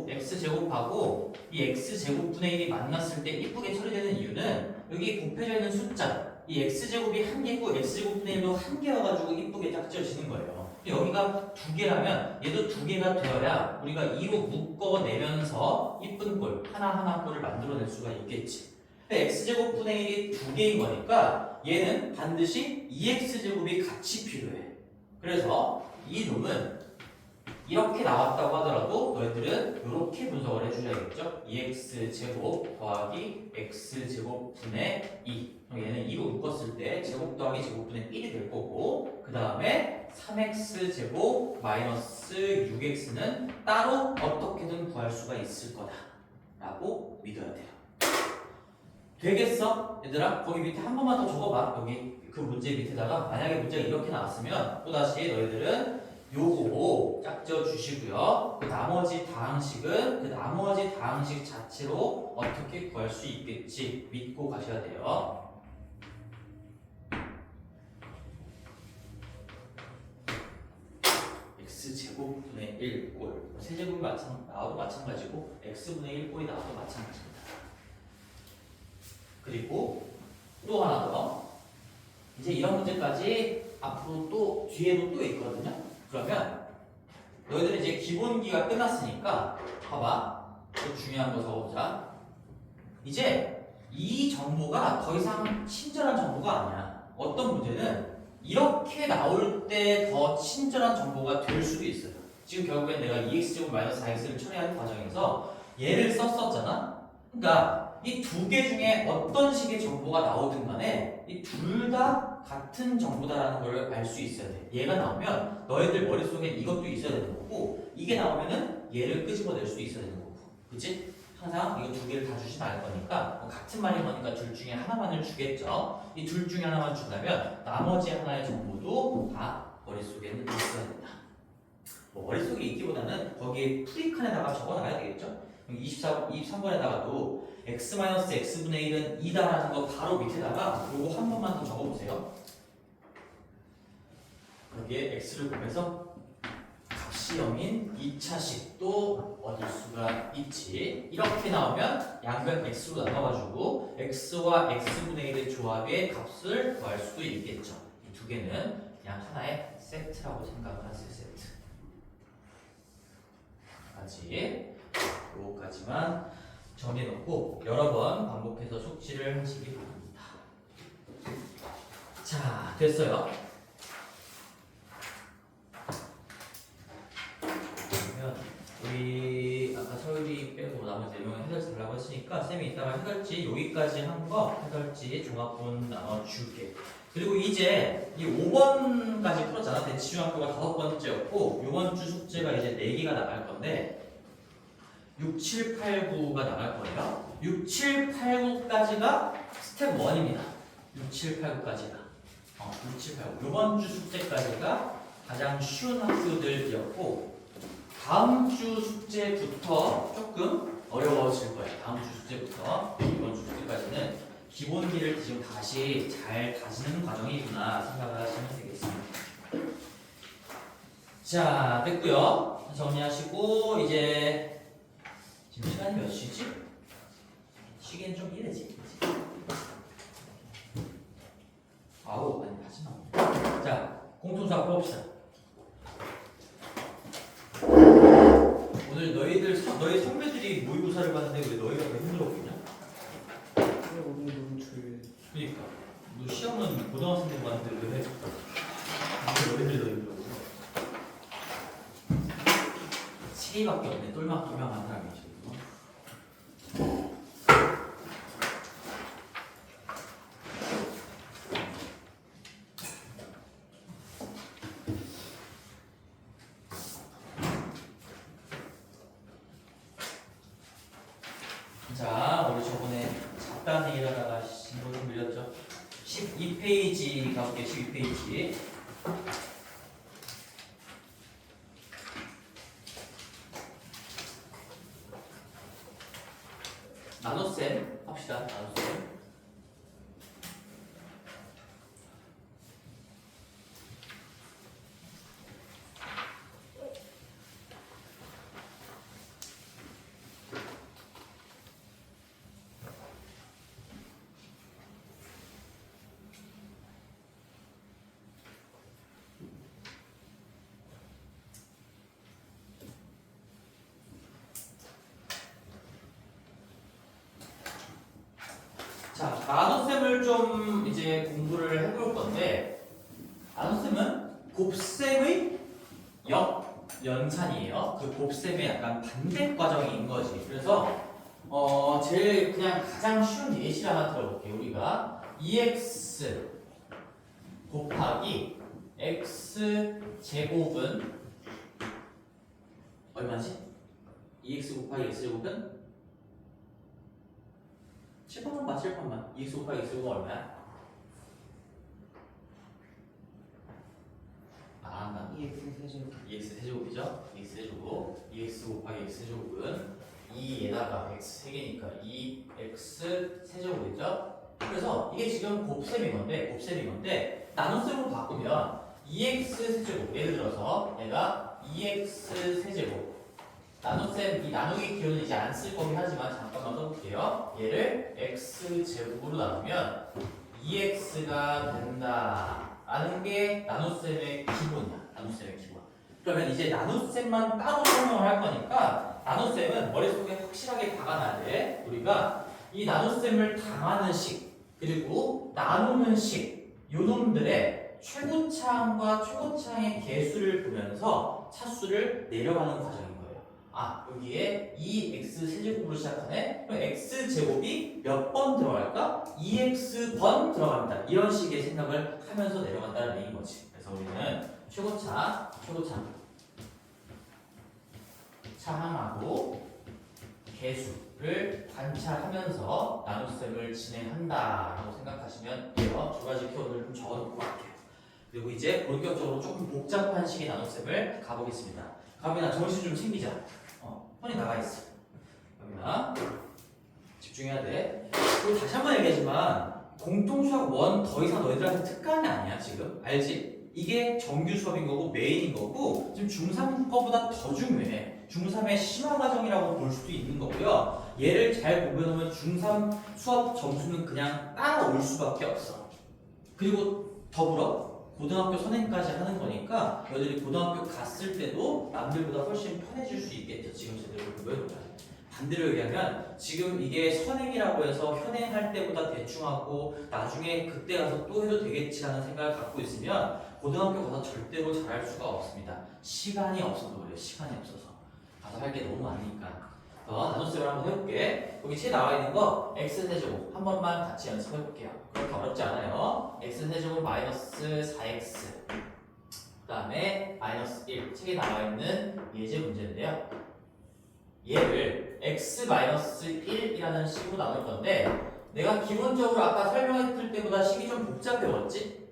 x제곱하고 이 x제곱분의 1이 만났을 때 이쁘게 처리되는 이유는 여기 곱해져 있는 숫자 이 x제곱이 한 개고 x제곱분의 1도 한 개여가지고 이쁘게 짝져지는 거예요. 여기가 두 개라면 얘도 두 개가 되어야 우리가 2로 묶어내면서 이쁜 꼴 하나하나 꼴을 만들어낼 수가 있겠지. x제곱분의 1이 두 개인 거니까 얘는 반드시 2x제곱이 같이 필요해. 그래서 이 놈은 이렇게 나왔다고 하더라도 너희들은 이렇게 분석을 해주셔야겠죠. 2x제곱 더하기 x제곱분의 2 얘는 2로 묶었을 때 제곱 더하기 제곱분의 1이 될 거고 그 다음에 3x제곱 마이너스 6x는 따로 어떻게든 구할 수가 있을 거다 라고 믿어야 돼요. 되겠어? 얘들아 거기 밑에 한 번만 더 적어봐. 여기 그 문제 밑에다가 만약에 문제가 이렇게 나왔으면 또다시 너희들은 요거 짝져 주시고요. 그 나머지 다항식 자체로 어떻게 구할 수 있겠지 믿고 가셔야 돼요. x제곱분의 1꼴 세제곱이 나와도 마찬가지고 x분의 1꼴이 나와도 마찬가지입니다. 그리고 또 하나 더 이제 이런 문제까지 앞으로 또 뒤에도 또 있거든요. 그러면 너희들은 이제 기본기가 끝났으니까 봐봐 또 중요한 거 적어보자. 이제 이 정보가 더 이상 친절한 정보가 아니야. 어떤 문제는 이렇게 나올 때 더 친절한 정보가 될 수도 있어요. 지금 결국엔 내가 2x제곱 마이너스 4x를 처리하는 과정에서 얘를 썼었잖아. 그러니까 이 두 개 중에 어떤 식의 정보가 나오든 간에 이 둘 다 같은 정보다라는 걸 알 수 있어야 돼. 얘가 나오면 너희들 머릿속에 이것도 있어야 되는 거고 이게 나오면은 얘를 끄집어낼 수 있어야 되는 거고 그치? 항상 이거 두 개를 다 주진 않을 거니까 같은 말인 거니까 둘 중에 하나만을 주겠죠. 이 둘 중에 하나만 준다면 나머지 하나의 정보도 다 머릿속에는 있어야 된다. 뭐 머릿속에 있기보다는 거기에 프리칸에다가 적어놔야 되겠죠. 23번에다가도 x-x분의 1은 2다라는 거 바로 밑에다가 요거 한 번만 더 적어보세요. 여기에 x를 보면서 값이 0인 2차식도 얻을 수가 있지. 이렇게 나오면 양변 x로 나눠가지고 x와 x분의 1의 조합의 값을 구할 수도 있겠죠. 이 두 개는 그냥 하나의 세트라고 생각을 하세요. 세트. 요거까지만 정리해놓고 여러 번 반복해서 숙지를 하시기 바랍니다. 자, 됐어요. 그러면 우리 아까 서율이 빼고 나머지 4명은 해설지 달라고 했으니까 쌤이 이따가 해설지 여기까지 한 거 해설지 종합분 나눠줄게. 그리고 이제 이 5번까지 풀었잖아. 대치중학교가 5번째였고 이번 주 숙제가 이제 4개가 나갈 건데 6, 7, 8, 9가 나갈 거예요. 6, 7, 8, 9까지가 스텝 1입니다. 6, 7, 8, 9까지가 6, 7, 8, 9 이번 주 숙제까지가 가장 쉬운 학교들이었고 다음 주 숙제부터 조금 어려워질 거예요. 다음 주 숙제부터 이번 주 숙제까지는 기본기를 지금 다시 잘 다지는 과정이구나 생각을 하시면 되겠습니다. 자, 됐고요. 정리하시고 이제 지금 시간이 몇 시지? 시계는 좀 이래지. 아우, 아니 하지마. 자, 공통수학 봅시다. 오늘 너희 선배들이 모의고사를 봤는데 왜 너희가 더 힘들었겠냐? 오늘 너무 조용해. 그러니까 너 시험은 고등학생들 봤는데 왜 해? 어린이들 더 힘들어. 체이밖에 없네. 똘막 유명한 사람이 지금. 자, 우리 저번에 잡다한 얘기를 하다가 이거 좀 밀렸죠? 12페이지 가볼게요. 12페이지. 나눗셈 합시다. 나눗셈. 자, 나눗셈을 좀 이제 공부를 해볼 건데, 나눗셈은 곱셈의 역연산이에요. 그 곱셈의 약간 반대 과정인 거지. 그래서 제일 그냥 가장 쉬운 예시를 하나 들어볼게요. 우리가 2x 곱하기 x 제곱은 얼마지? 2x 곱하기 x 제곱은 7번만 봐, 7번만. 2x 곱하기 x 제곱은 얼마야? 나 EX 세제곱 2x 세제곱이죠? 2x 세제곱 2x 곱하기 x 세제곱은 2에다가 x 3개니까 2x 세제곱이죠? 그래서 이게 지금 곱셈인 건데 나눗셈으로 바꾸면 2x 세제곱 예를 들어서 얘가 2x 세제곱 나눗셈 이 나누기 기호는 이제 안 쓸 거긴 하지만 잠깐만 써볼게요. 얘를 x 제곱으로 나누면 2x가 된다 라는 게 나눗셈의 기본이야. 나눗셈의 기본. 그러면 이제 나눗셈만 따로 설명을 할 거니까 나눗셈은 머릿속에 확실하게 박아놔야 돼. 우리가 이 나눗셈을 당하는 식 그리고 나누는 식 요놈들의 최고차항과 최고차항의 개수를 보면서 차수를 내려가는 과정인 거예요. 아, 여기에 2x 세제곱으로 시작하네? 그럼 x제곱이 몇 번 들어갈까? 2x번 들어갑니다. 이런 식의 생각을 하면서 내려간다는 얘기인 거지. 그래서 우리는 차항하고 개수를 관찰하면서 나눗셈을 진행한다라고 생각하시면 돼요. 두 가지 키워드를 좀 적어놓고 갈게요. 그리고 이제 본격적으로 조금 복잡한 식의 나눗셈을 가보겠습니다. 가빈아, 정신 좀 챙기자. 손이 나가 있어. 가빈아, 집중해야 돼. 그리고 다시 한번 얘기하지만 공통수학 1 더 이상 너희들한테 특강이 아니야 지금. 알지? 이게 정규 수업인 거고 메인인 거고 지금 중3 거보다 더 중요해. 중3의 심화 과정이라고 볼 수도 있는 거고요. 얘를 잘 보면 중3 수업 점수는 그냥 따라올 수밖에 없어. 그리고 더불어 고등학교 선행까지 하는 거니까 너희들이 고등학교 갔을 때도 남들보다 훨씬 편해질 수 있겠죠. 지금 제대로 공부해놓으면. 반대로 얘기하면 지금 이게 선행이라고 해서 현행할 때보다 대충하고 나중에 그때 가서 또 해도 되겠지라는 생각을 갖고 있으면 고등학교 가서 절대로 잘할 수가 없습니다. 시간이 없어서 그래요. 시간이 없어서. 가서 할 게 너무 많으니까. 나눗셈을 한번 해볼게. 여기 책 나와 있는 거 x세제곱 한 번만 같이 연습해볼게요. 그렇게 어렵지 않아요. x세제곱 마이너스 4x 그 다음에 마이너스 1 책에 나와 있는 예제 문제인데요. 얘를 x-1이라는 식으로 나눌 건데 내가 기본적으로 아까 설명했을 때보다 식이 좀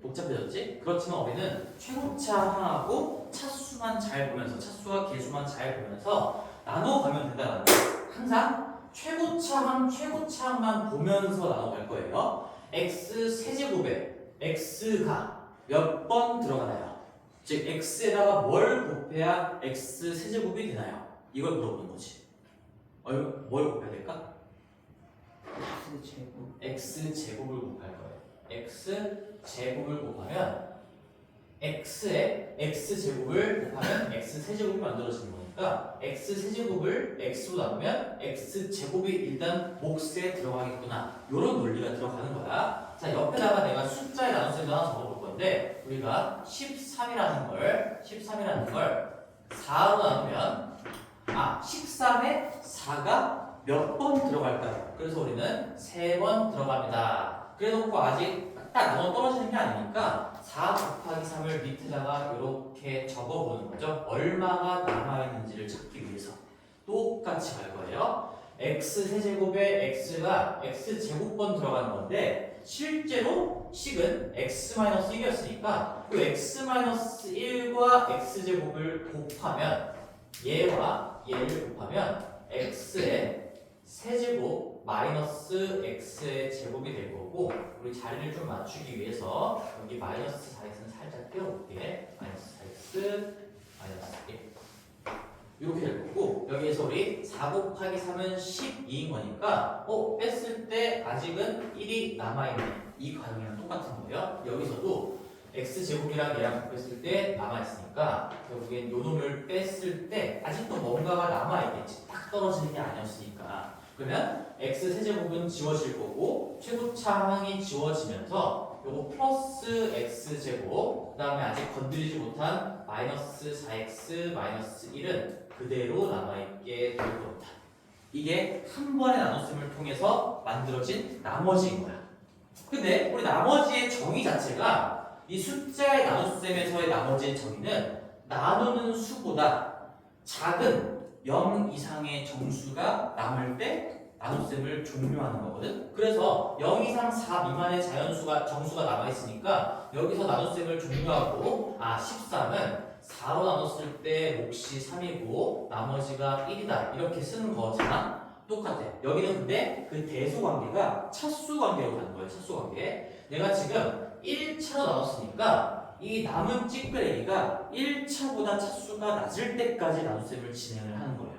복잡해졌지? 그렇지만 우리는 최고차항하고 차수만 잘 보면서 차수와 개수만 잘 보면서 나눠가면 된다는 거예요. 항상 최고차항만 보면서 나눠갈 거예요. x세제곱에 x가 몇 번 들어가나요? 즉 x에다가 뭘 곱해야 x세제곱이 되나요? 이걸 물어보는 거지. 뭘 곱해야 될까? X제곱 x제곱을 곱할 거예요. x제곱을 곱하면 x에 x제곱을 곱하면 x세제곱이 만들어지는 거니까 x세제곱을 x로 나누면 x제곱이 일단 몫에 들어가겠구나. 이런 논리가 들어가는 거야. 자, 옆에다가 내가 숫자의 나눗셈도 하나 적어볼 건데 우리가 13이라는 걸 4로 나누면 13에 4가 몇 번 들어갈까요? 그래서 우리는 3번 들어갑니다. 그래놓고 아직 딱 나눠 떨어지는 게 아니니까 4 곱하기 3을 밑에다가 이렇게 적어보는 거죠. 얼마가 남아있는지를 찾기 위해서 똑같이 갈 거예요. x 세제곱에 x가 x제곱번 들어가는 건데 실제로 식은 x-1이었으니까 그 x-1과 x제곱을 곱하면 얘와 얘를 곱하면 x의 세제곱 마이너스 x의 제곱이 될 거고 우리 자리를 좀 맞추기 위해서 여기 마이너스 4x는 살짝 띄워볼게. 마이너스 4x 마이너스 1 이렇게 될 거고 여기에서 우리 4 곱하기 3은 12인 거니까 뺐을 때 아직은 1이 남아있네. 이 과정이랑 똑같은 거예요. 여기서도 x제곱이랑 얘랑 곱했을 때 남아있으니까 결국엔 요 놈을 뺐을 때 아직도 뭔가가 남아있겠지. 딱 떨어지는 게 아니었으니까 그러면 x 세제곱은 지워질 거고 최고차항이 지워지면서 요거 플러스 x제곱 그 다음에 아직 건드리지 못한 마이너스 4x 마이너스 1은 그대로 남아있게 될 겁니다. 이게 한 번의 나눗셈을 통해서 만들어진 나머지인 거야. 근데 우리 나머지의 정의 자체가 이 숫자의 나눗셈에서의 나머지의 정의는 나누는 수보다 작은 0 이상의 정수가 남을 때 나눗셈을 종료하는 거거든. 그래서 0 이상 4 미만의 정수가 남아있으니까 여기서 나눗셈을 종료하고 13은 4로 나눴을 때 몫이 3이고 나머지가 1이다 이렇게 쓰는 거잖아. 똑같아. 여기는 근데 그 대소 관계가 차수 관계로 가는 거예요. 차수 관계. 내가 지금 1차로 나눴으니까 이 남은 찌끄레기가 1차보다 차수가 낮을 때까지 나눗셈을 진행을 하는 거예요.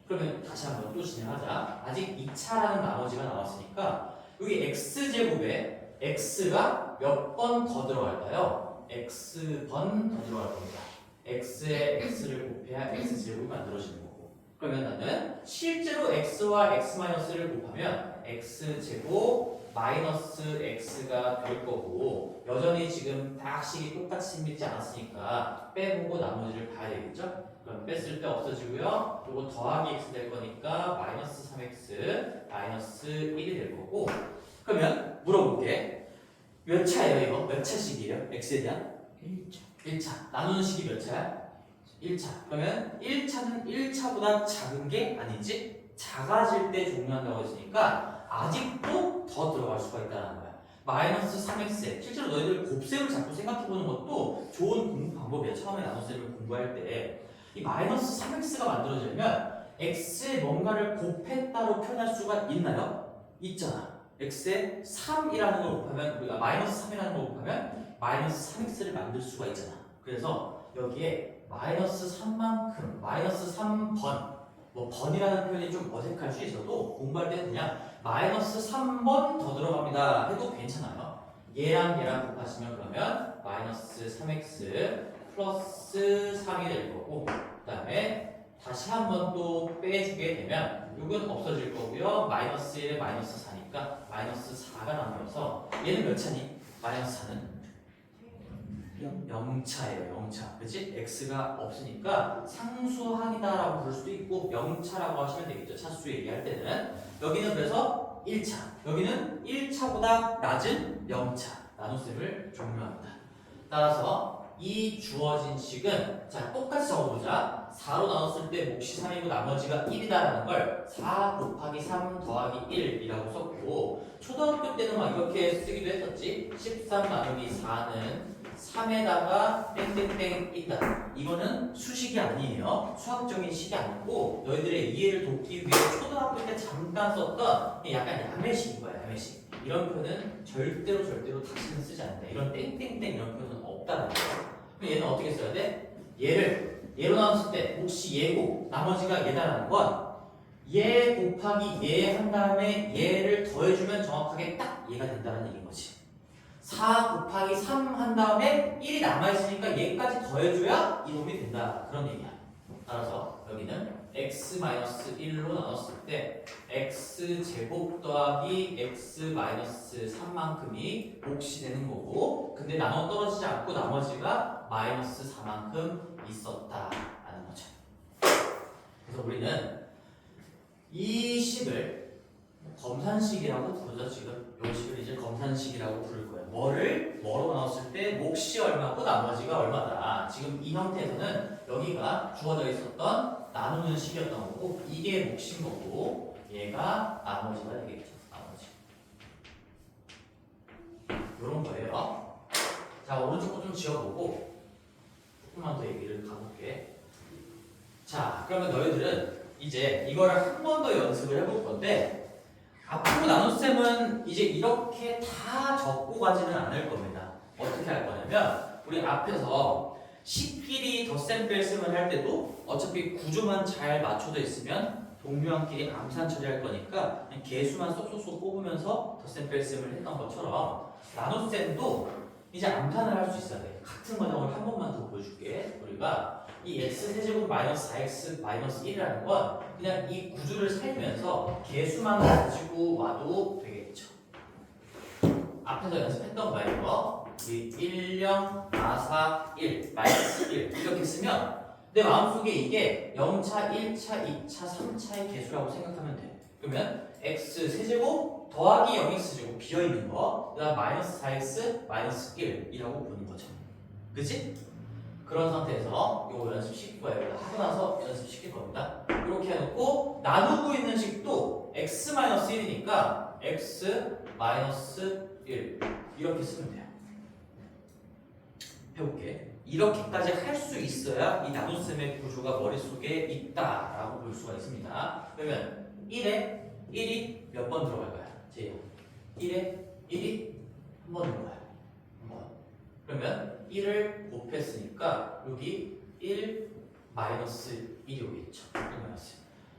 그러면 다시 한번 또 진행하자. 아직 2차라는 나머지가 나왔으니까 여기 x제곱에 x가 몇 번 더 들어갈까요? x번 더 들어갈 겁니다. x에 x를 곱해야 x제곱이 만들어지는 거고 그러면 나는 실제로 x와 x-를 곱하면 x제곱 마이너스 x가 될 거고 여전히 지금 다학식이 똑같이 생기지 않았으니까 빼보고 나머지를 봐야 되겠죠? 그럼 뺐을 때 없어지고요. 요거 더하기 x 될 거니까 마이너스 3x 마이너스 1이 될 거고 그러면 물어볼게. 몇 차예요 이거? 몇 차식이에요? x에 대한? 1차. 나누는 식이 몇 차야? 1차. 그러면 1차는 1차보다 작은 게 아니지? 작아질 때 종료한다고 했으니까 아직도 더 들어갈 수가 있다는 거야. 마이너스 3x. 실제로 너희들 곱셈을 자꾸 생각해보는 것도 좋은 공부 방법이야. 처음에 나눗셈을 공부할 때. 이 마이너스 3x가 만들어지려면 x에 뭔가를 곱했다로 표현할 수가 있나요? 있잖아. x에 3이라는 걸 곱하면 우리가 마이너스 3이라는 걸 곱하면 마이너스 3x를 만들 수가 있잖아. 그래서 여기에 마이너스 3만큼 마이너스 3번 뭐 번이라는 표현이 좀 어색할 수 있어도 공부할 때는 그냥 마이너스 3번 더 들어갑니다 해도 괜찮아요. 얘랑 곱하시면 그러면 마이너스 3x 플러스 3이 될 거고 그 다음에 다시 한 번 또 빼주게 되면 이건 없어질 거고요. 마이너스 1에 마이너스 4니까 마이너스 4가 남아서 얘는 몇 차니? 마이너스 4는 0차예요. 0차. 그치? x가 없으니까 상수항이다라고 부를 수도 있고 0차라고 하시면 되겠죠. 차수 얘기할 때는. 여기는 그래서 1차. 여기는 1차보다 낮은 0차. 나눗셈을 종료합니다. 따라서 이 주어진 식은 자 똑같이 적어보자. 4로 나눴을 때 몫이 3이고 나머지가 1이다라는 걸 4 곱하기 3 더하기 1이라고 썼고 초등학교 때는 막 이렇게 쓰기도 했었지. 13 나누기 4는 3에다가 땡땡땡 있다. 이거는 수식이 아니에요. 수학적인 식이 아니고 너희들의 이해를 돕기 위해 초등학교 때 잠깐 썼던 약간 야매식인 거야. 야매식. 이런 표현은 절대로 다시는 쓰지 않는다. 이런 땡땡땡 이런 표현은 없다는 거야. 그럼 얘는 어떻게 써야 돼? 얘로 나눴을 때 혹시 얘고 나머지가 얘다라는 건 얘 곱하기 얘 한 다음에 얘를 더해주면 정확하게 딱 얘가 된다는 얘기인 거지. 4 곱하기 3 한 다음에 1이 남아있으니까 얘까지 더해줘야 이놈이 된다. 그런 얘기야. 따라서 여기는 x-1로 나눴을 때 x제곱 더하기 x-3만큼이 몫이 되는 거고, 근데 나눠 떨어지지 않고 나머지가 -4만큼 있었다라는 거죠. 그래서 우리는 이 식을 검산식이라고 부르죠. 지금 이 식을 이제 검산식이라고 부를 거예요. 뭐로 나눴을 때 몫이 얼마고 나머지가 얼마다. 지금 이 형태에서는 여기가 주어져 있었던 나누는 식이었던 거고, 이게 몫인 거고, 얘가 나머지가 되겠죠. 나머지. 이런 거예요. 자, 오른쪽 거 좀 지워보고 조금만 더 얘기를 가볼게. 자, 그러면 너희들은 이제 이거를 한 번 더 연습을 해볼 건데, 앞으로 나눗셈은 이제 이렇게 다 적고 가지는 않을 겁니다. 어떻게 할 거냐면, 우리 앞에서 식끼리 덧셈 뺄셈을 할 때도 어차피 구조만 잘 맞춰져 있으면 동류항끼리 암산 처리할 거니까 그냥 개수만 쏙쏙쏙 뽑으면서 덧셈 뺄셈을 했던 것처럼 나눗셈도 이제 암산을 할 수 있어야 돼. 같은 과정을 한 번만 더 보여줄게. 우리가 이 x세제곱 마이너스 4x 마이너스 1이라는 건 그냥 이 구조를 살면서 개수만 가지고 와도 되겠죠. 앞에서 연습했던 거예요. 이 1, 0, 4, 4, 1, 마이너스 1 이렇게 쓰면 내 마음속에 이게 0차, 1차, 2차, 3차의 개수라고 생각하면 돼. 그러면 x세제곱 더하기 0x제곱 비어있는 거, 그 다음 마이너스 4x 마이너스 1이라고 보는 거죠. 그치? 그런 상태에서 이거 연습시킬 거예요. 하고 나서 연습시킬 겁니다. 이렇게 해놓고 나누고 있는 식도 x-1이니까 x-1 이렇게 쓰면 돼요. 해볼게. 이렇게까지 할 수 있어야 이 나눗셈의 구조가 머릿속에 있다라고 볼 수가 있습니다. 그러면 1에 1이 몇 번 들어갈까요? 제요. 1에 1이 한 번 들어가요. 한 번. 그러면 1을 곱했으니까 여기 1 마이너스 1이 오겠죠. 1 마이너스.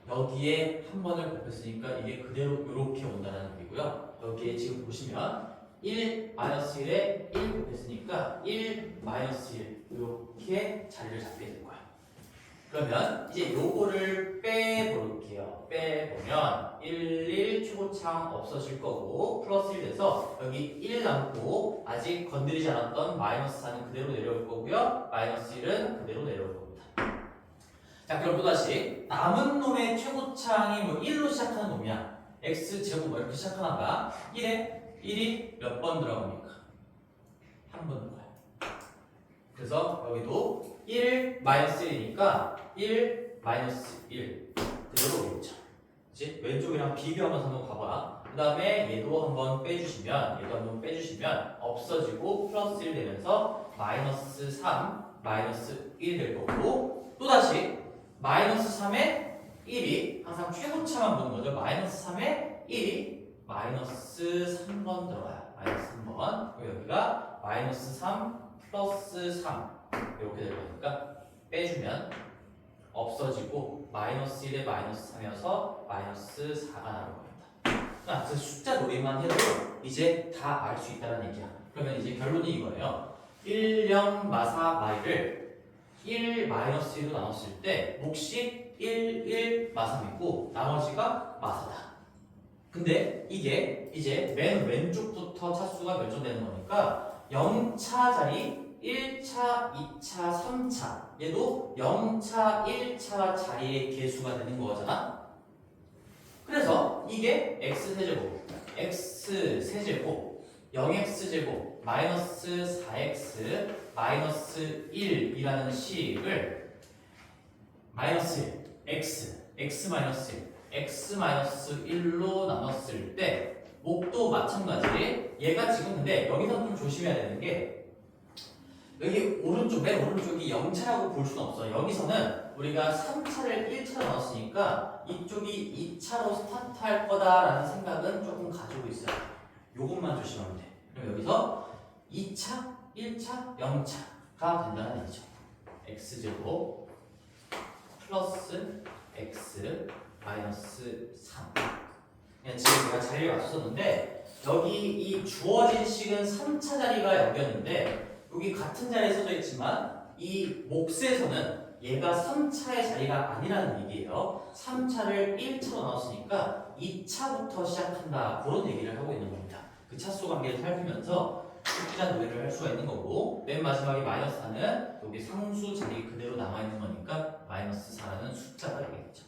여기에 한 번을 곱했으니까 이게 그대로 이렇게 온다는 얘기고요. 여기에 지금 보시면 1 마이너스 1에 1 곱했으니까 1 마이너스 1 이렇게 자리를 잡게 될 거야. 그러면 이제 요거를 빼볼게요. 빼보면 1 최고창 없어질 거고 플러스 1 돼서 여기 1 남고 아직 건드리지 않았던 마이너스 4는 그대로 내려올 거고요. 마이너스 1은 그대로 내려올 겁니다. 자, 그럼 또다시 남은 놈의 최고창이 뭐 1로 시작하는 놈이야. x제곱 뭐 이렇게 시작하나 봐. 1에 1이 몇 번 들어갑니까? 한 번 들어가요. 그래서 여기도 1 마이너스 1이니까 1 마이너스 1 그대로 오겠죠. 그치? 왼쪽이랑 비교하면서 한번 가봐. 그 다음에 얘도 한번 빼주시면 없어지고 플러스 1 되면서 마이너스 3 마이너스 1이 될 거고, 또다시 마이너스 3에 1이 항상 최고차만 보는 거죠. 마이너스 3에 1이 마이너스 3번 들어가요. 마이너스 3번. 그리고 여기가 마이너스 3 플러스 3 이렇게 될 거니까 빼주면 없어지고 마이너스 1에 마이너스 3이어서 마이너스 4가 나올 겁니다. 자, 그 숫자 놀이만 해도 이제 다 알 수 있다는 얘기야. 그러면 이제 결론이 이거예요. 1, 0, 마사, 마이를 1 마이너스 1로 나눴을 때 몫이 1, 1, 마3이고 나머지가 마사다. 근데 이게 이제 맨 왼쪽부터 차수가 결정되는 거니까 0차 자리 1차, 2차, 3차 얘도 0차, 1차 자리의 개수가 되는 거잖아. 그래서 이게 x세제곱 0x제곱 마이너스 4x 마이너스 1이라는 식을 마이너스 1 x 마이너스 1 x 마이너스 1로 나눴을 때 목도 마찬가지. 얘가 지금 근데 여기서 좀 조심해야 되는 게 여기 오른쪽 맨 오른쪽이 0차라고 볼 수는 없어. 여기서는 우리가 3차를 1차로 나눴으니까 이쪽이 2차로 스타트할 거다라는 생각은 조금 가지고 있어요. 요것만 조심하면 돼. 그럼 여기서 2차, 1차, 0차가 된다는 얘기죠. x제곱 플러스 x 마이너스 3. 그냥 지금 내가 자리를 맞췄었는데 여기 이 주어진 식은 3차 자리가 여기였는데 여기 같은 자리에 써져 있지만 이 몫에서는 얘가 3차의 자리가 아니라는 얘기예요. 3차를 1차로 나눴으니까 2차부터 시작한다. 그런 얘기를 하고 있는 겁니다. 그 차수 관계를 살피면서 숫자 노래를 할 수가 있는 거고 맨 마지막에 마이너스 4는 여기 상수 자리 그대로 남아있는 거니까 마이너스 4라는 숫자가 되겠죠.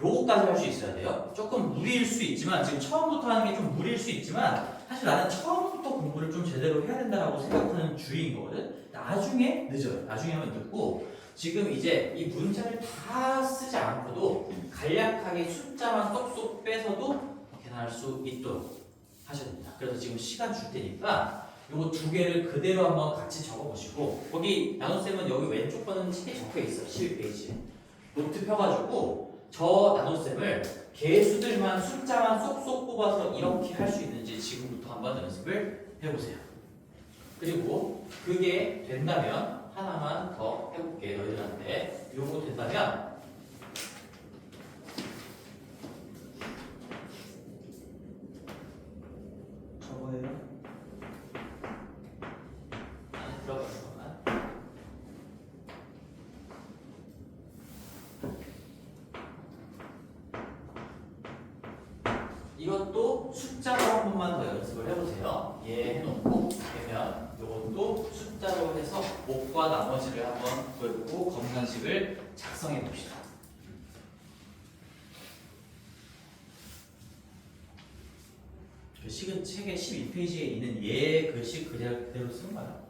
요거까지 할 수 있어야 돼요. 조금 무리일 수 있지만 지금 처음부터 하는 게 좀 무리일 수 있지만 사실 나는 처음부터 공부를 좀 제대로 해야 된다고 생각하는 주의인 거거든. 나중에 늦어요. 나중에 하면 늦고 지금 이제 이 문자를 다 쓰지 않고도 간략하게 숫자만 쏙쏙 빼서도 계산할 수 있도록 하셔야 됩니다. 그래서 지금 시간 줄 테니까 요거 두 개를 그대로 한번 같이 적어보시고 거기 나눗셈은 여기 왼쪽 거는 책에 적혀 있어. 11페이지에 노트 펴가지고 저 나눗셈을 개수들만 숫자만 쏙쏙 뽑아서 이렇게 할 수 있는지 지금부터 한번 연습을 해보세요. 그리고 그게 된다면 하나만 더 해볼게 너희들한테. 요거 된다면 저거예요? 안에 들어가서 이것도 숫자로 한 번만 더 연습을 해보세요. 얘 해놓고 되면 이것도 숫자로 해서 목과 나머지를 한번 구해보고 검산식을 작성해 봅시다. 그 식은 책의 12페이지에 있는 얘 글씨 그대로 쓴 거야.